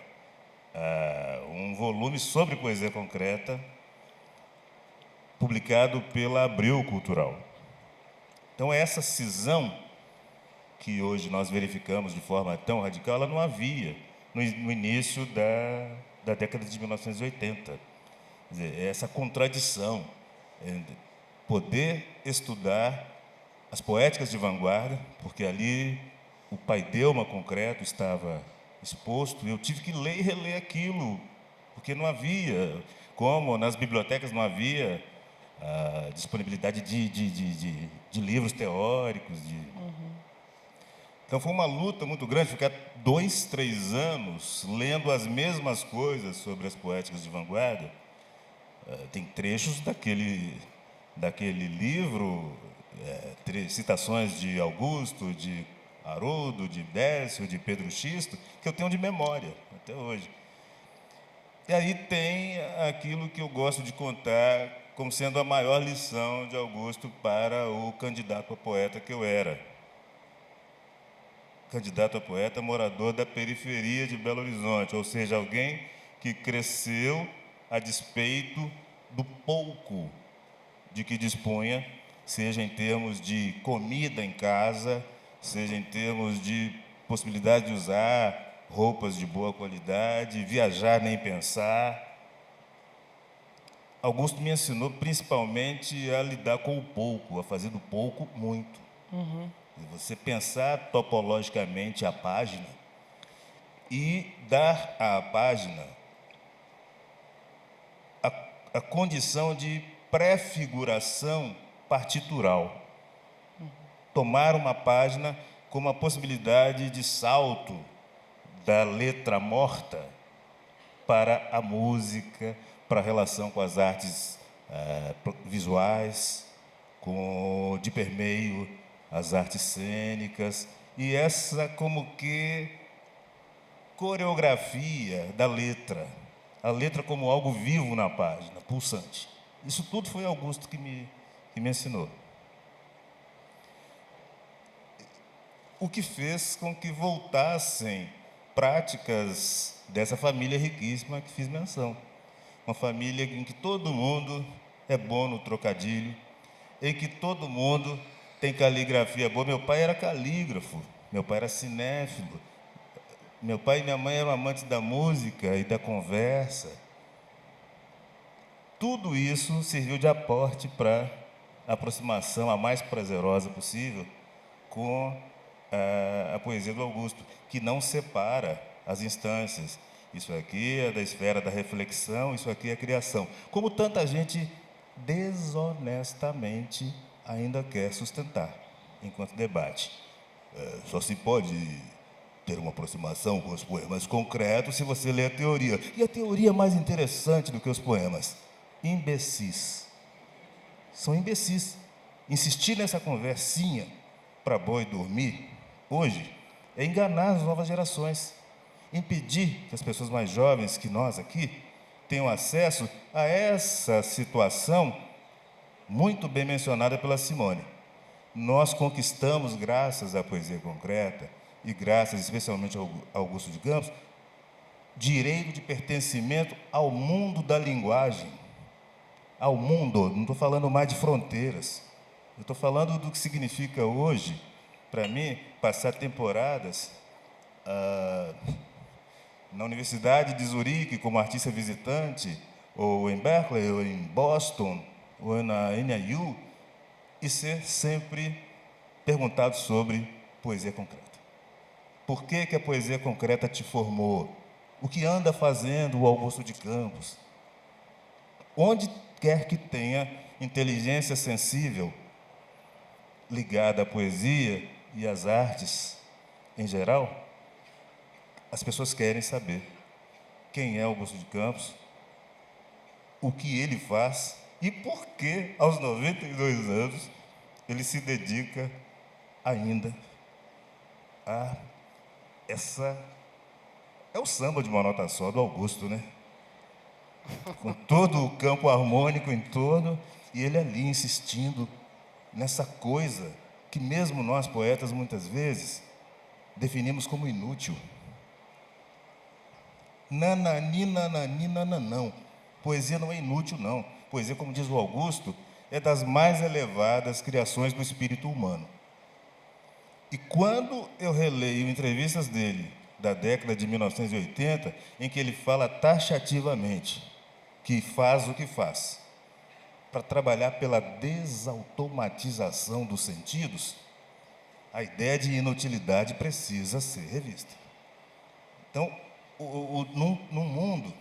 Speaker 12: um volume sobre poesia concreta, publicado pela Abril Cultural. Então, essa cisão que hoje nós verificamos de forma tão radical, ela não havia no início da década de 1980. Quer dizer, essa contradição, poder estudar as poéticas de vanguarda, porque ali o paideuma concreto estava exposto, e eu tive que ler e reler aquilo, porque não havia, como nas bibliotecas não havia disponibilidade de livros teóricos. Então foi uma luta muito grande, ficar 2, 3 anos lendo as mesmas coisas sobre as poéticas de vanguarda. Tem trechos daquele livro, citações de Augusto, de Haroldo, de Décio, de Pedro Xisto, que eu tenho de memória até hoje. E aí tem aquilo que eu gosto de contar como sendo a maior lição de Augusto para o candidato a poeta que eu era. Candidato a poeta morador da periferia de Belo Horizonte, ou seja, alguém que cresceu a despeito do pouco de que dispunha, seja em termos de comida em casa, seja em termos de possibilidade de usar roupas de boa qualidade, viajar nem pensar. Augusto me ensinou principalmente a lidar com o pouco, a fazer do pouco muito. Você pensar topologicamente a página e dar à página a condição de prefiguração partitural. Tomar uma página como a possibilidade de salto da letra morta para a música, para a relação com as artes visuais, de permeio as artes cênicas e essa como que coreografia da letra, a letra como algo vivo na página, pulsante. Isso tudo foi Augusto que me ensinou. O que fez com que voltassem práticas dessa família riquíssima que fiz menção. Uma família em que todo mundo é bom no trocadilho, em que todo mundo tem caligrafia boa. Meu pai era calígrafo, meu pai era cinéfilo, meu pai e minha mãe eram amantes da música e da conversa. Tudo isso serviu de aporte para a aproximação a mais prazerosa possível com a poesia do Augusto, que não separa as instâncias. Isso aqui é da esfera da reflexão, isso aqui é a criação. Como tanta gente desonestamente ainda quer sustentar enquanto debate. Só se pode ter uma aproximação com os poemas concretos se você ler a teoria. E a teoria é mais interessante do que os poemas. Imbecis. São imbecis. Insistir nessa conversinha para boi dormir, hoje, é enganar as novas gerações. Impedir que as pessoas mais jovens que nós aqui tenham acesso a essa situação muito bem mencionada pela Simone. Nós conquistamos, graças à poesia concreta e graças especialmente ao Augusto de Campos, direito de pertencimento ao mundo da linguagem. Ao mundo, não estou falando mais de fronteiras. Eu estou falando do que significa hoje, para mim, passar temporadas na Universidade de Zurique como artista visitante, ou em Berkeley, ou em Boston, ou na NIU, e ser sempre perguntado sobre poesia concreta. Por que a poesia concreta te formou? O que anda fazendo o Augusto de Campos? Onde quer que tenha inteligência sensível ligada à poesia e às artes em geral, as pessoas querem saber quem é Augusto de Campos, o que ele faz e por que, aos 92 anos, ele se dedica ainda a essa... É o samba de uma nota só do Augusto, né? Com todo o campo harmônico em torno, e ele ali insistindo nessa coisa que mesmo nós, poetas, muitas vezes, definimos como inútil. Nanani, nanani, nananão. Poesia não é inútil, não. Poesia, como diz o Augusto, é das mais elevadas criações do espírito humano. E quando eu releio entrevistas dele, da década de 1980, em que ele fala taxativamente que faz o que faz, para trabalhar pela desautomatização dos sentidos, a ideia de inutilidade precisa ser revista. Então, num mundo,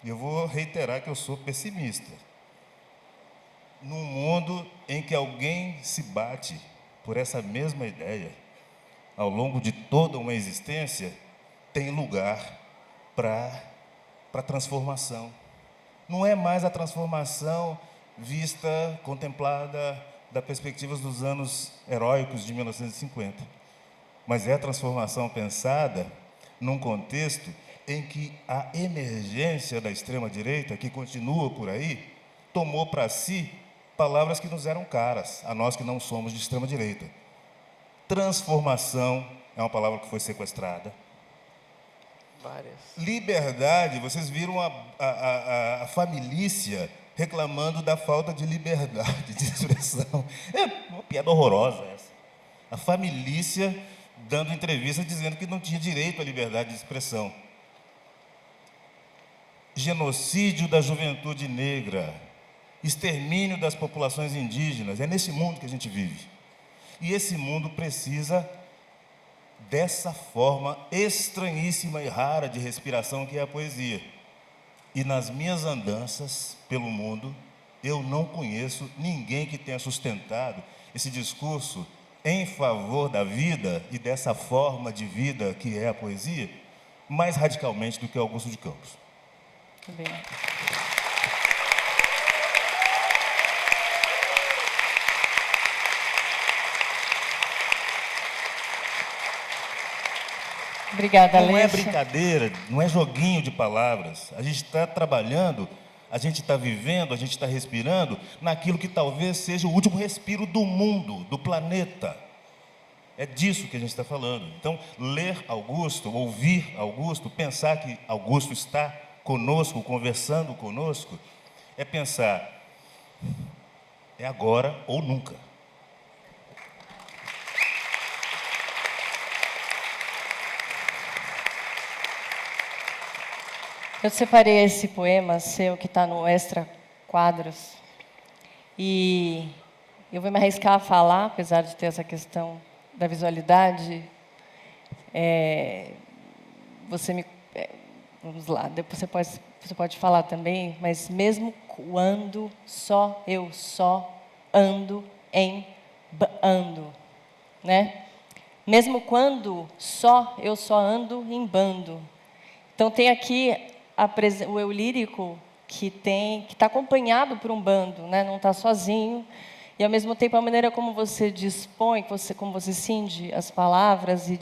Speaker 12: e eu vou reiterar que eu sou pessimista, num mundo em que alguém se bate por essa mesma ideia, ao longo de toda uma existência, tem lugar para transformação. Não é mais a transformação vista, contemplada, da perspectiva dos anos heróicos de 1950, mas é a transformação pensada num contexto em que a emergência da extrema-direita, que continua por aí, tomou para si palavras que nos eram caras, a nós que não somos de extrema-direita. Transformação é uma palavra que foi sequestrada.
Speaker 13: Várias.
Speaker 12: Liberdade, vocês viram a familícia reclamando da falta de liberdade de expressão. É uma piada horrorosa essa. A familícia dando entrevista dizendo que não tinha direito à liberdade de expressão. Genocídio da juventude negra, extermínio das populações indígenas. É nesse mundo que a gente vive. E esse mundo precisa dessa forma estranhíssima e rara de respiração que é a poesia. E nas minhas andanças pelo mundo, eu não conheço ninguém que tenha sustentado esse discurso em favor da vida e dessa forma de vida que é a poesia, mais radicalmente do que Augusto de Campos.
Speaker 7: Muito bem. Obrigada,
Speaker 12: Não é
Speaker 7: Aleixo.
Speaker 12: brincadeira, não é joguinho de palavras. A gente está trabalhando, a gente está vivendo, a gente está respirando naquilo que talvez seja o último respiro do mundo, do planeta. É disso que a gente está falando. Então, ler Augusto, ouvir Augusto, pensar que Augusto está conosco, conversando conosco, é pensar, é agora ou nunca.
Speaker 7: Eu separei esse poema seu, que está no Extra Quadros, e eu vou me arriscar a falar, apesar de ter essa questão da visualidade. Vamos lá, depois você pode falar também, mas mesmo quando eu só ando em ando, né? Mesmo quando eu só ando em bando. Então tem aqui o eu lírico que está acompanhado por um bando, né? Não está sozinho. E, ao mesmo tempo, a maneira como você dispõe, como você cinge as palavras e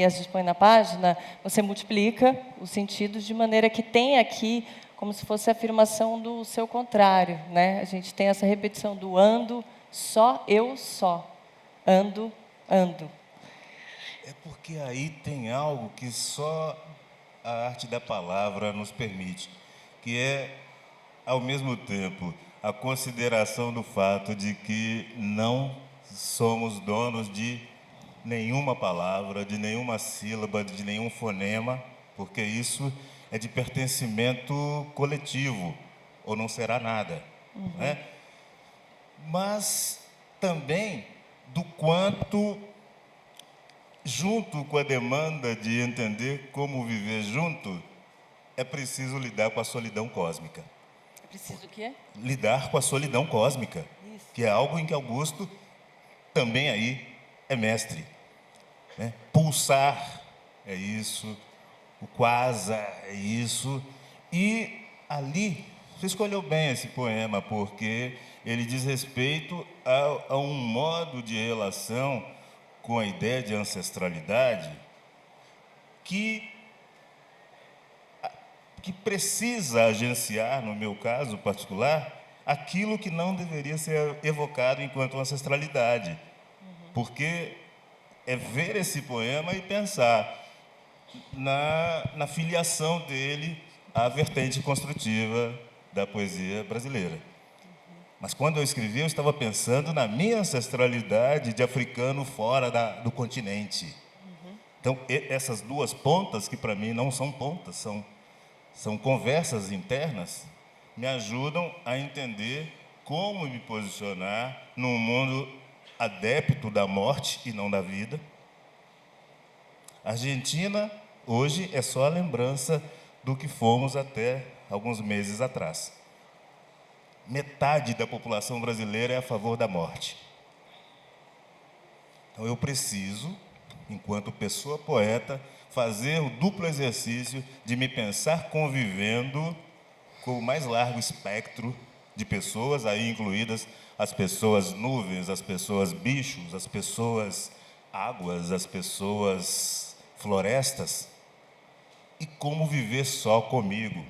Speaker 7: as dispõe na página, você multiplica os sentidos de maneira que tem aqui como se fosse a afirmação do seu contrário, né? A gente tem essa repetição do ando, eu só, ando, ando.
Speaker 12: É porque aí tem algo que só a arte da palavra nos permite, que é, ao mesmo tempo, a consideração do fato de que não somos donos de nenhuma palavra, de nenhuma sílaba, de nenhum fonema, porque isso é de pertencimento coletivo, ou não será nada.
Speaker 7: Uhum.
Speaker 12: Né? Mas também do quanto, junto com a demanda de entender como viver junto, é preciso lidar com a solidão cósmica.
Speaker 7: É preciso o quê?
Speaker 12: Lidar com a solidão cósmica,
Speaker 7: Isso.
Speaker 12: que é algo em que Augusto também aí é mestre. Né? Pulsar é isso, o quasa é isso. E ali, você escolheu bem esse poema, porque ele diz respeito a um modo de relação com a ideia de ancestralidade que precisa agenciar, no meu caso particular, aquilo que não deveria ser evocado enquanto ancestralidade. Uhum. Porque é ver esse poema e pensar na filiação dele à vertente construtiva da poesia brasileira. Mas quando eu escrevi, eu estava pensando na minha ancestralidade de africano fora do continente. Uhum. Então, essas duas pontas, que para mim não são pontas, são conversas internas, me ajudam a entender como me posicionar num mundo adepto da morte e não da vida. A Argentina, hoje, é só a lembrança do que fomos até alguns meses atrás. Metade da população brasileira é a favor da morte. Então, eu preciso, enquanto pessoa poeta, fazer o duplo exercício de me pensar convivendo com o mais largo espectro de pessoas, aí incluídas as pessoas nuvens, as pessoas bichos, as pessoas águas, as pessoas florestas, e como viver só comigo.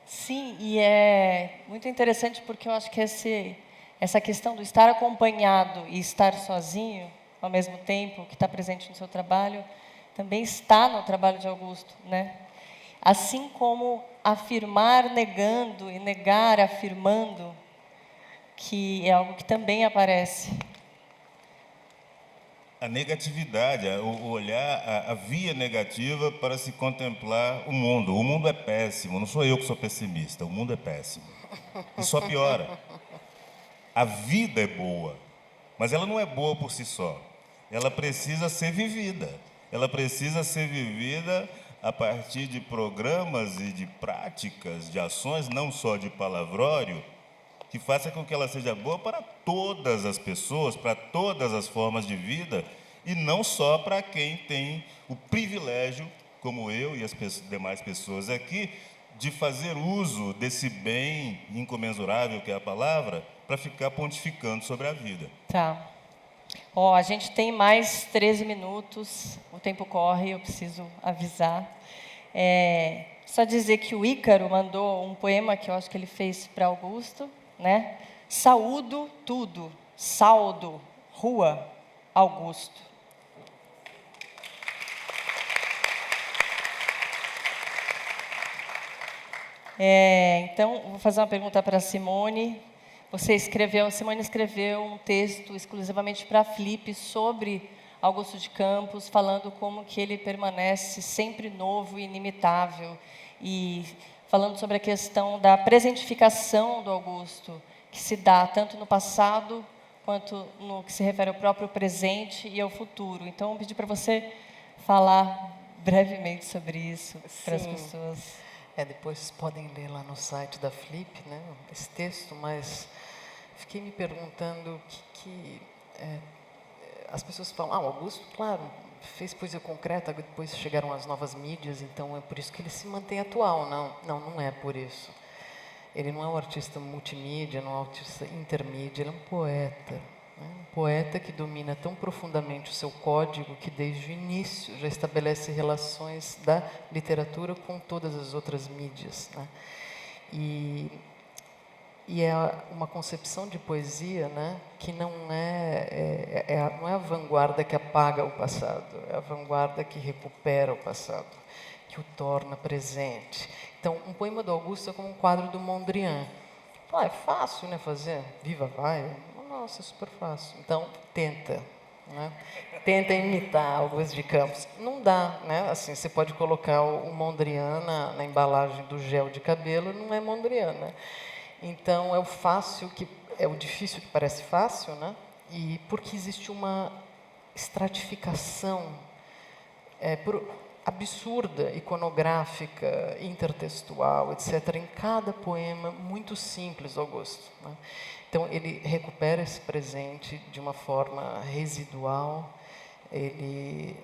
Speaker 7: Sim, e é muito interessante porque eu acho que essa questão do estar acompanhado e estar sozinho, ao mesmo tempo, que está presente no seu trabalho, também está no trabalho de Augusto, né? Assim como afirmar negando e negar afirmando, que é algo que também aparece.
Speaker 12: A negatividade, o olhar, a via negativa para se contemplar o mundo. O mundo é péssimo, não sou eu que sou pessimista, o mundo é péssimo. E só piora. A vida é boa, mas ela não é boa por si só. Ela precisa ser vivida. Ela precisa ser vivida a partir de programas e de práticas, de ações, não só de palavrório, que faça com que ela seja boa para todas as pessoas, para todas as formas de vida, e não só para quem tem o privilégio, como eu e as demais pessoas aqui, de fazer uso desse bem incomensurável que é a palavra, para ficar pontificando sobre a vida.
Speaker 7: Tá. Ó, a gente tem mais 13 minutos, o tempo corre, eu preciso avisar. Só dizer que o Ícaro mandou um poema que eu acho que ele fez para Augusto, né? Saúdo tudo, saldo, rua, Augusto. Então, vou fazer uma pergunta para a Simone. Simone escreveu um texto exclusivamente para a Flip sobre Augusto de Campos, falando como que ele permanece sempre novo e inimitável, e falando sobre a questão da presentificação do Augusto, que se dá tanto no passado, quanto no que se refere ao próprio presente e ao futuro. Então, eu pedi para você falar brevemente sobre isso para as pessoas.
Speaker 13: Depois podem ler lá no site da Flip, né, esse texto, mas fiquei me perguntando que as pessoas falam, o Augusto, claro, fez poesia concreta, depois chegaram as novas mídias, então é por isso que ele se mantém atual. Não é por isso. Ele não é um artista multimídia, não é um artista intermídia, ele é um poeta. Um poeta que domina tão profundamente o seu código que, desde o início, já estabelece relações da literatura com todas as outras mídias, né? E é uma concepção de poesia, né, que não é a vanguarda que apaga o passado, é a vanguarda que recupera o passado, que o torna presente. Então, um poema do Augusto é como um quadro do Mondrian. É fácil, né, fazer? Viva, vai. Nossa, é super fácil. Então, tenta. Né? Tenta imitar Augusto de Campos. Não dá, né? Assim, você pode colocar o Mondrian na embalagem do gel de cabelo, não é Mondrian, né? Então, é o difícil que parece fácil, né? E porque existe uma estratificação absurda, iconográfica, intertextual, etc., em cada poema, muito simples, Augusto, né? Então, ele recupera esse presente de uma forma residual, ele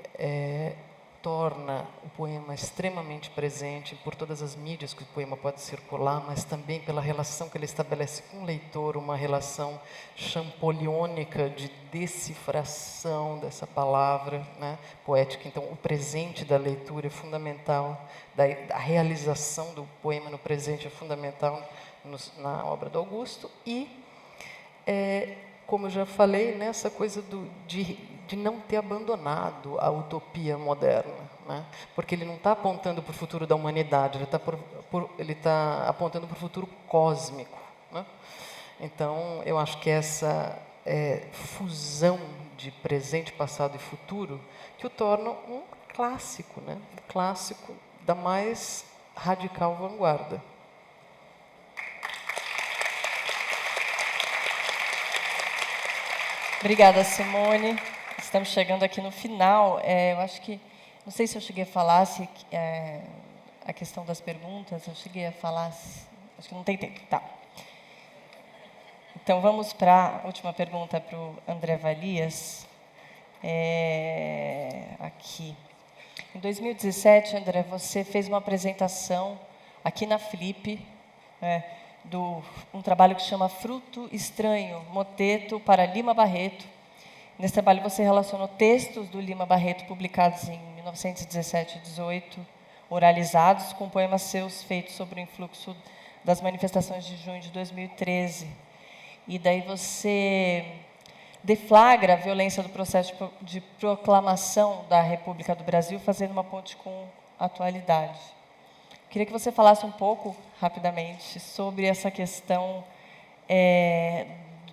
Speaker 13: torna o poema extremamente presente por todas as mídias que o poema pode circular, mas também pela relação que ele estabelece com o leitor, uma relação champolliônica de decifração dessa palavra, né, poética. Então, o presente da leitura é fundamental, a realização do poema no presente é fundamental na obra do Augusto, e como eu já falei, né, essa coisa de não ter abandonado a utopia moderna, né? Porque ele não está apontando para o futuro da humanidade, ele está apontando para o futuro cósmico, né? Então, eu acho que essa fusão de presente, passado e futuro que o torna um clássico, né? Um clássico da mais radical vanguarda.
Speaker 7: Obrigada, Simone. Estamos chegando aqui no final. Eu acho que, não sei se eu cheguei a falar, a questão das perguntas, eu cheguei a falar, acho que não tem tempo. Tá. Então, vamos para a última pergunta para o André Valias. Aqui. Em 2017, André, você fez uma apresentação aqui na Flip, um trabalho que chama Fruto Estranho, moteto para Lima Barreto. Nesse trabalho você relacionou textos do Lima Barreto publicados em 1917 e 18, oralizados, com poemas seus feitos sobre o influxo das manifestações de junho de 2013. E daí você deflagra a violência do processo de proclamação da República do Brasil, fazendo uma ponte com a atualidade. Queria que você falasse um pouco, rapidamente, sobre essa questão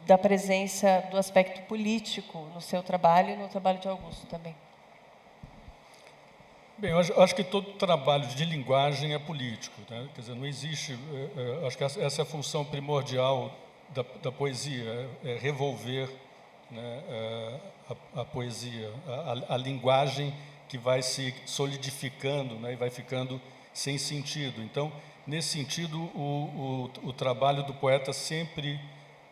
Speaker 7: da presença do aspecto político no seu trabalho e no trabalho de Augusto também.
Speaker 8: Bem, eu acho que todo trabalho de linguagem é político, né? Quer dizer, não existe... acho que essa é a função primordial da poesia, é revolver, né, a poesia, a linguagem que vai se solidificando, né, e vai ficando sem sentido. Então, nesse sentido, o trabalho do poeta sempre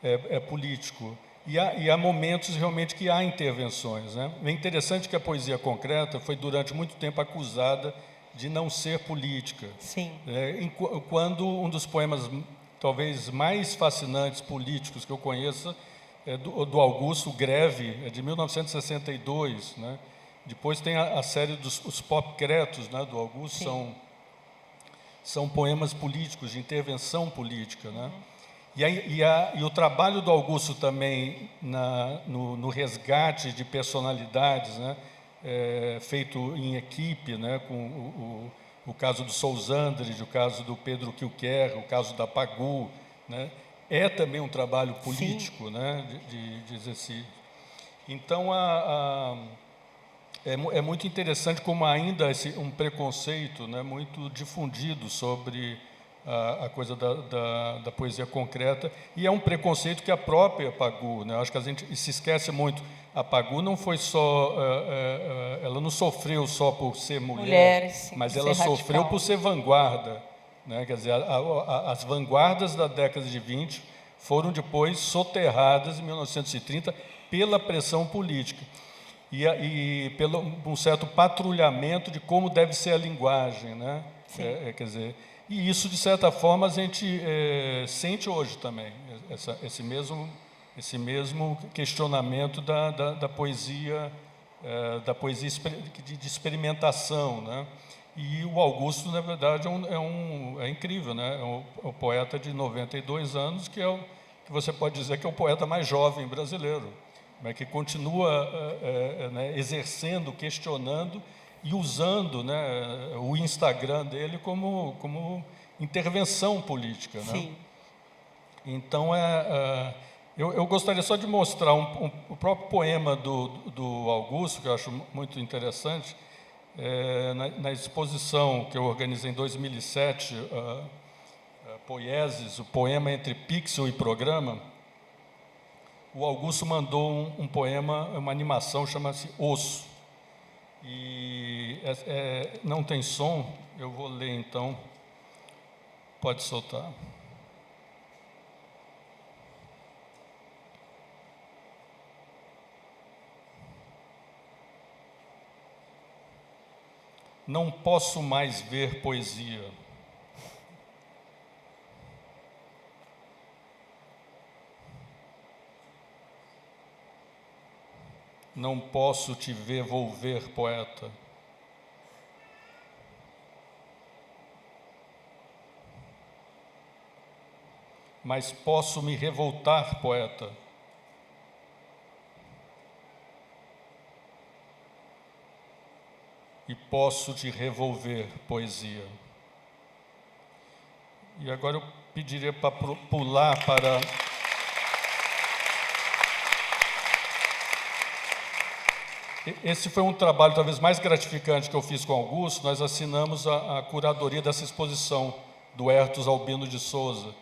Speaker 8: é político. E há momentos realmente que há intervenções, né? É interessante que a poesia concreta foi durante muito tempo acusada de não ser política.
Speaker 7: Sim.
Speaker 8: Quando um dos poemas talvez mais fascinantes políticos que eu conheço do Augusto, Greve, é de 1962, né? Depois tem a série dos popcretos, né, do Augusto, são poemas políticos, de intervenção política, né? E o trabalho do Augusto também no resgate de personalidades, né, feito em equipe, né, com o caso do Sousandres, o caso do Pedro Kilquer, o caso da Pagu, né, é também um trabalho político, né, de exercício. Então, é muito interessante como ainda um preconceito, né, muito difundido sobre a coisa da poesia concreta, e é um preconceito que a própria Pagu, né, acho que a gente se esquece muito, a Pagu não foi só, ela não sofreu só por ser mulher, mas ela sofreu por ser vanguarda, né, quer dizer, as vanguardas da década de 20 foram depois soterradas em 1930 pela pressão política e pelo um certo patrulhamento de como deve ser a linguagem, né? Quer dizer, e isso, de certa forma, a gente sente hoje também, esse mesmo questionamento da poesia de experimentação, né? E o Augusto, na verdade, é incrível, né? É o poeta de 92 anos, que você pode dizer que é o poeta mais jovem brasileiro, mas que continua né, exercendo, questionando e usando, né, o Instagram dele como intervenção política, né? Sim. Então, eu gostaria só de mostrar o próprio poema do Augusto, que eu acho muito interessante. Na exposição que eu organizei em 2007, Poieses, o poema entre pixel e programa, o Augusto mandou um poema, uma animação, chama-se Osso. E não tem som, eu vou ler então, pode soltar. Não posso mais ver poesia. Não posso te ver volver, poeta. Mas posso me revoltar, poeta. E posso te revolver, poesia. E agora eu pediria para pular para... Esse foi um trabalho talvez mais gratificante que eu fiz com o Augusto. Nós assinamos a curadoria dessa exposição do Hertos Albino de Souza.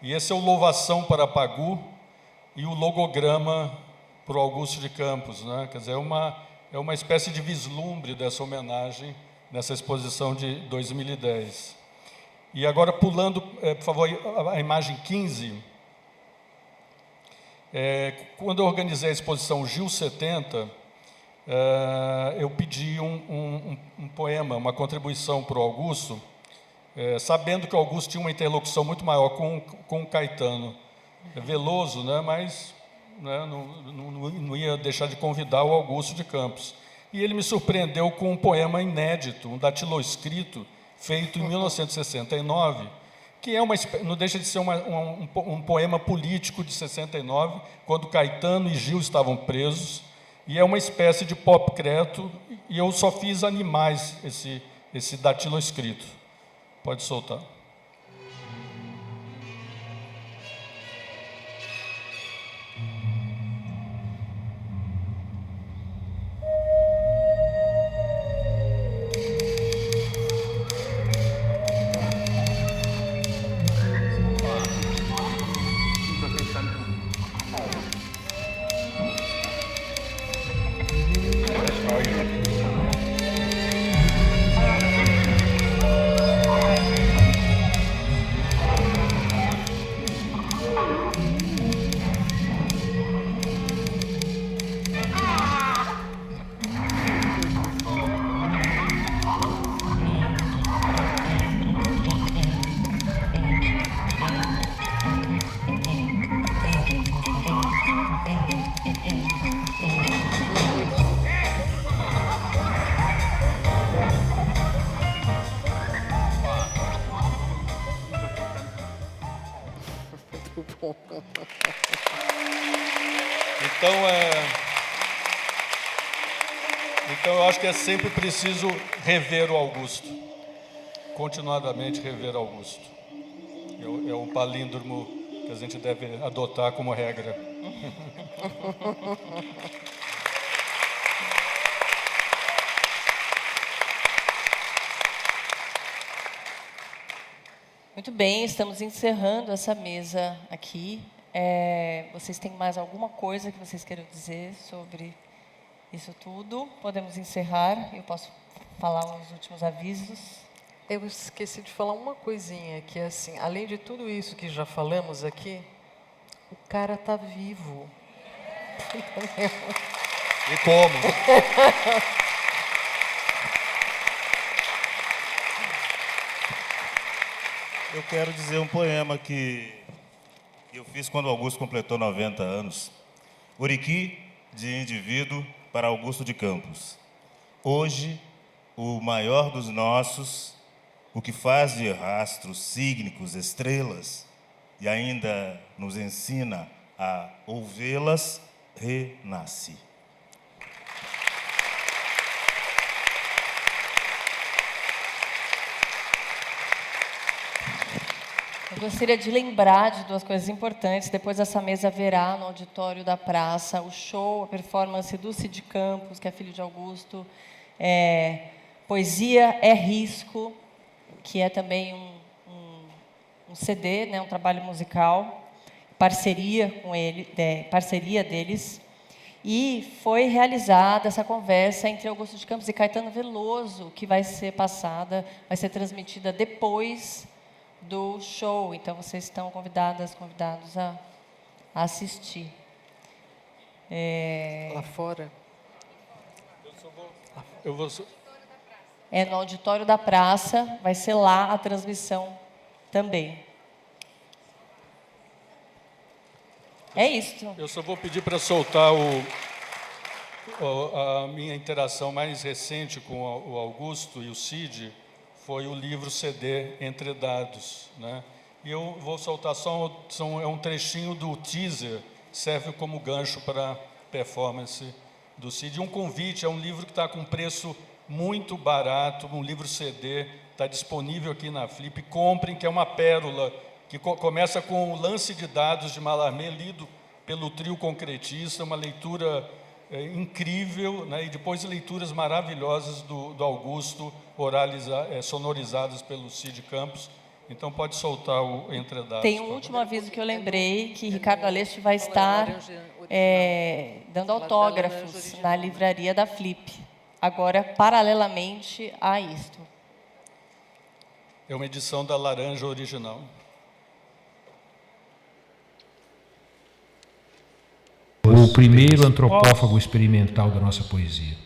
Speaker 8: E esse é o Louvação para Pagu e o logograma para o Augusto de Campos, né? Quer dizer, é uma espécie de vislumbre dessa homenagem nessa exposição de 2010. E agora, pulando, por favor, a imagem 15. Quando eu organizei a exposição Gil 70, eu pedi um poema, uma contribuição para o Augusto, sabendo que o Augusto tinha uma interlocução muito maior com o Caetano Veloso, né, mas... né, não ia deixar de convidar o Augusto de Campos. E ele me surpreendeu com um poema inédito, um datiloscrito, feito em 1969, que não deixa de ser um poema político de 69, quando Caetano e Gil estavam presos, e é uma espécie de popcreto, e eu só fiz animais esse datiloscrito. Pode soltar.
Speaker 13: muito bom.
Speaker 8: Então eu acho que é sempre preciso rever o Augusto, continuadamente rever Augusto. É um palíndromo que a gente deve adotar como regra.
Speaker 7: Muito bem, estamos encerrando essa mesa aqui. Vocês têm mais alguma coisa que vocês queiram dizer sobre isso tudo? Podemos encerrar. Eu posso falar os últimos avisos.
Speaker 13: Eu esqueci de falar uma coisinha, que é assim, além de tudo isso que já falamos aqui, o cara tá vivo.
Speaker 8: E como?
Speaker 12: Eu quero dizer um poema que eu fiz quando Augusto completou 90 anos. Oriqui de indivíduo para Augusto de Campos. Hoje, o maior dos nossos, o que faz de rastros sígnicos, estrelas, e ainda nos ensina a ouvi-las, renasce.
Speaker 7: Eu gostaria de lembrar de duas coisas importantes. Depois dessa mesa haverá no auditório da praça o show, a performance do Cid Campos, que é filho de Augusto, Poesia é Risco, que é também um CD, né, um trabalho musical, parceria com ele, parceria deles. E foi realizada essa conversa entre Augusto de Campos e Caetano Veloso, que vai ser passada, vai ser transmitida depois do show. Então, vocês estão convidados a assistir.
Speaker 13: Lá fora?
Speaker 7: No auditório da praça, vai ser lá a transmissão também. É isso.
Speaker 8: Eu só vou pedir para soltar a minha interação mais recente com o Augusto e o Cid, foi o livro CD Entre Dados, né? E eu vou soltar só um trechinho do teaser, serve como gancho para a performance do Cid. Um convite, é um livro que está com preço muito barato, um livro CD, está disponível aqui na Flip. Comprem, que é uma pérola, que começa com o Lance de Dados de Mallarmé, lido pelo trio concretista, uma leitura incrível, né? E depois leituras maravilhosas do Augusto, sonorizadas pelo Cid Campos. Então, pode soltar o Entre Dados.
Speaker 7: Tem um último aviso que eu lembrei, que Ricardo Aleixo vai estar dando autógrafos na livraria da Flip, agora, paralelamente a isto.
Speaker 8: É uma edição da Laranja original.
Speaker 11: O primeiro antropófago experimental da nossa poesia.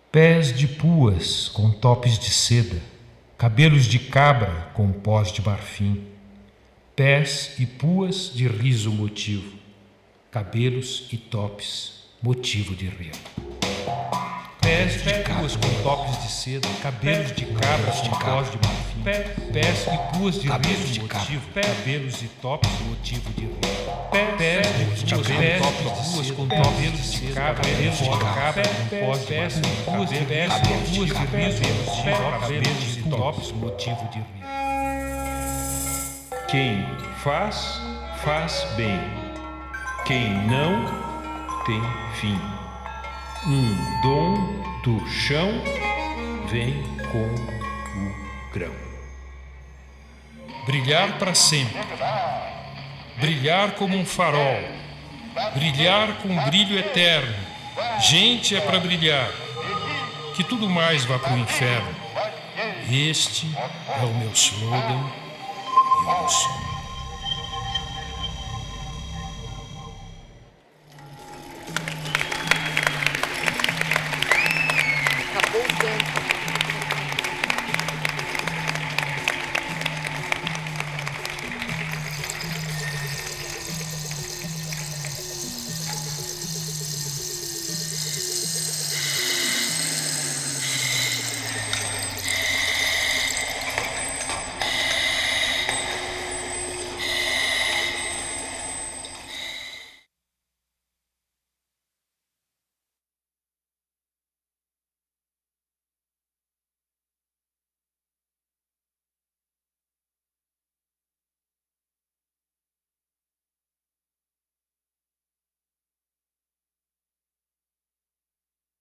Speaker 11: Pés de puas com topes de seda, cabelos de cabra com pós de marfim, pés e puas de riso motivo, cabelos e topes motivo de rir. Pés de puas com topes de seda, cabelos de cabra com pós de marfim, pés e puas de riso motivo, cabelos e topes motivo de rir. Pés de puas com cabelos de cabra com pós de marfim, pés e puas de riso motivo, cabelos e topes motivo de rir. Quem faz, faz bem. Quem não, tem fim. Um dom do chão vem com o grão. Brilhar para sempre. Brilhar como um farol. Brilhar com brilho eterno. Gente é para brilhar. Que tudo mais vá para o inferno. Este é o meu slogan e o meu som.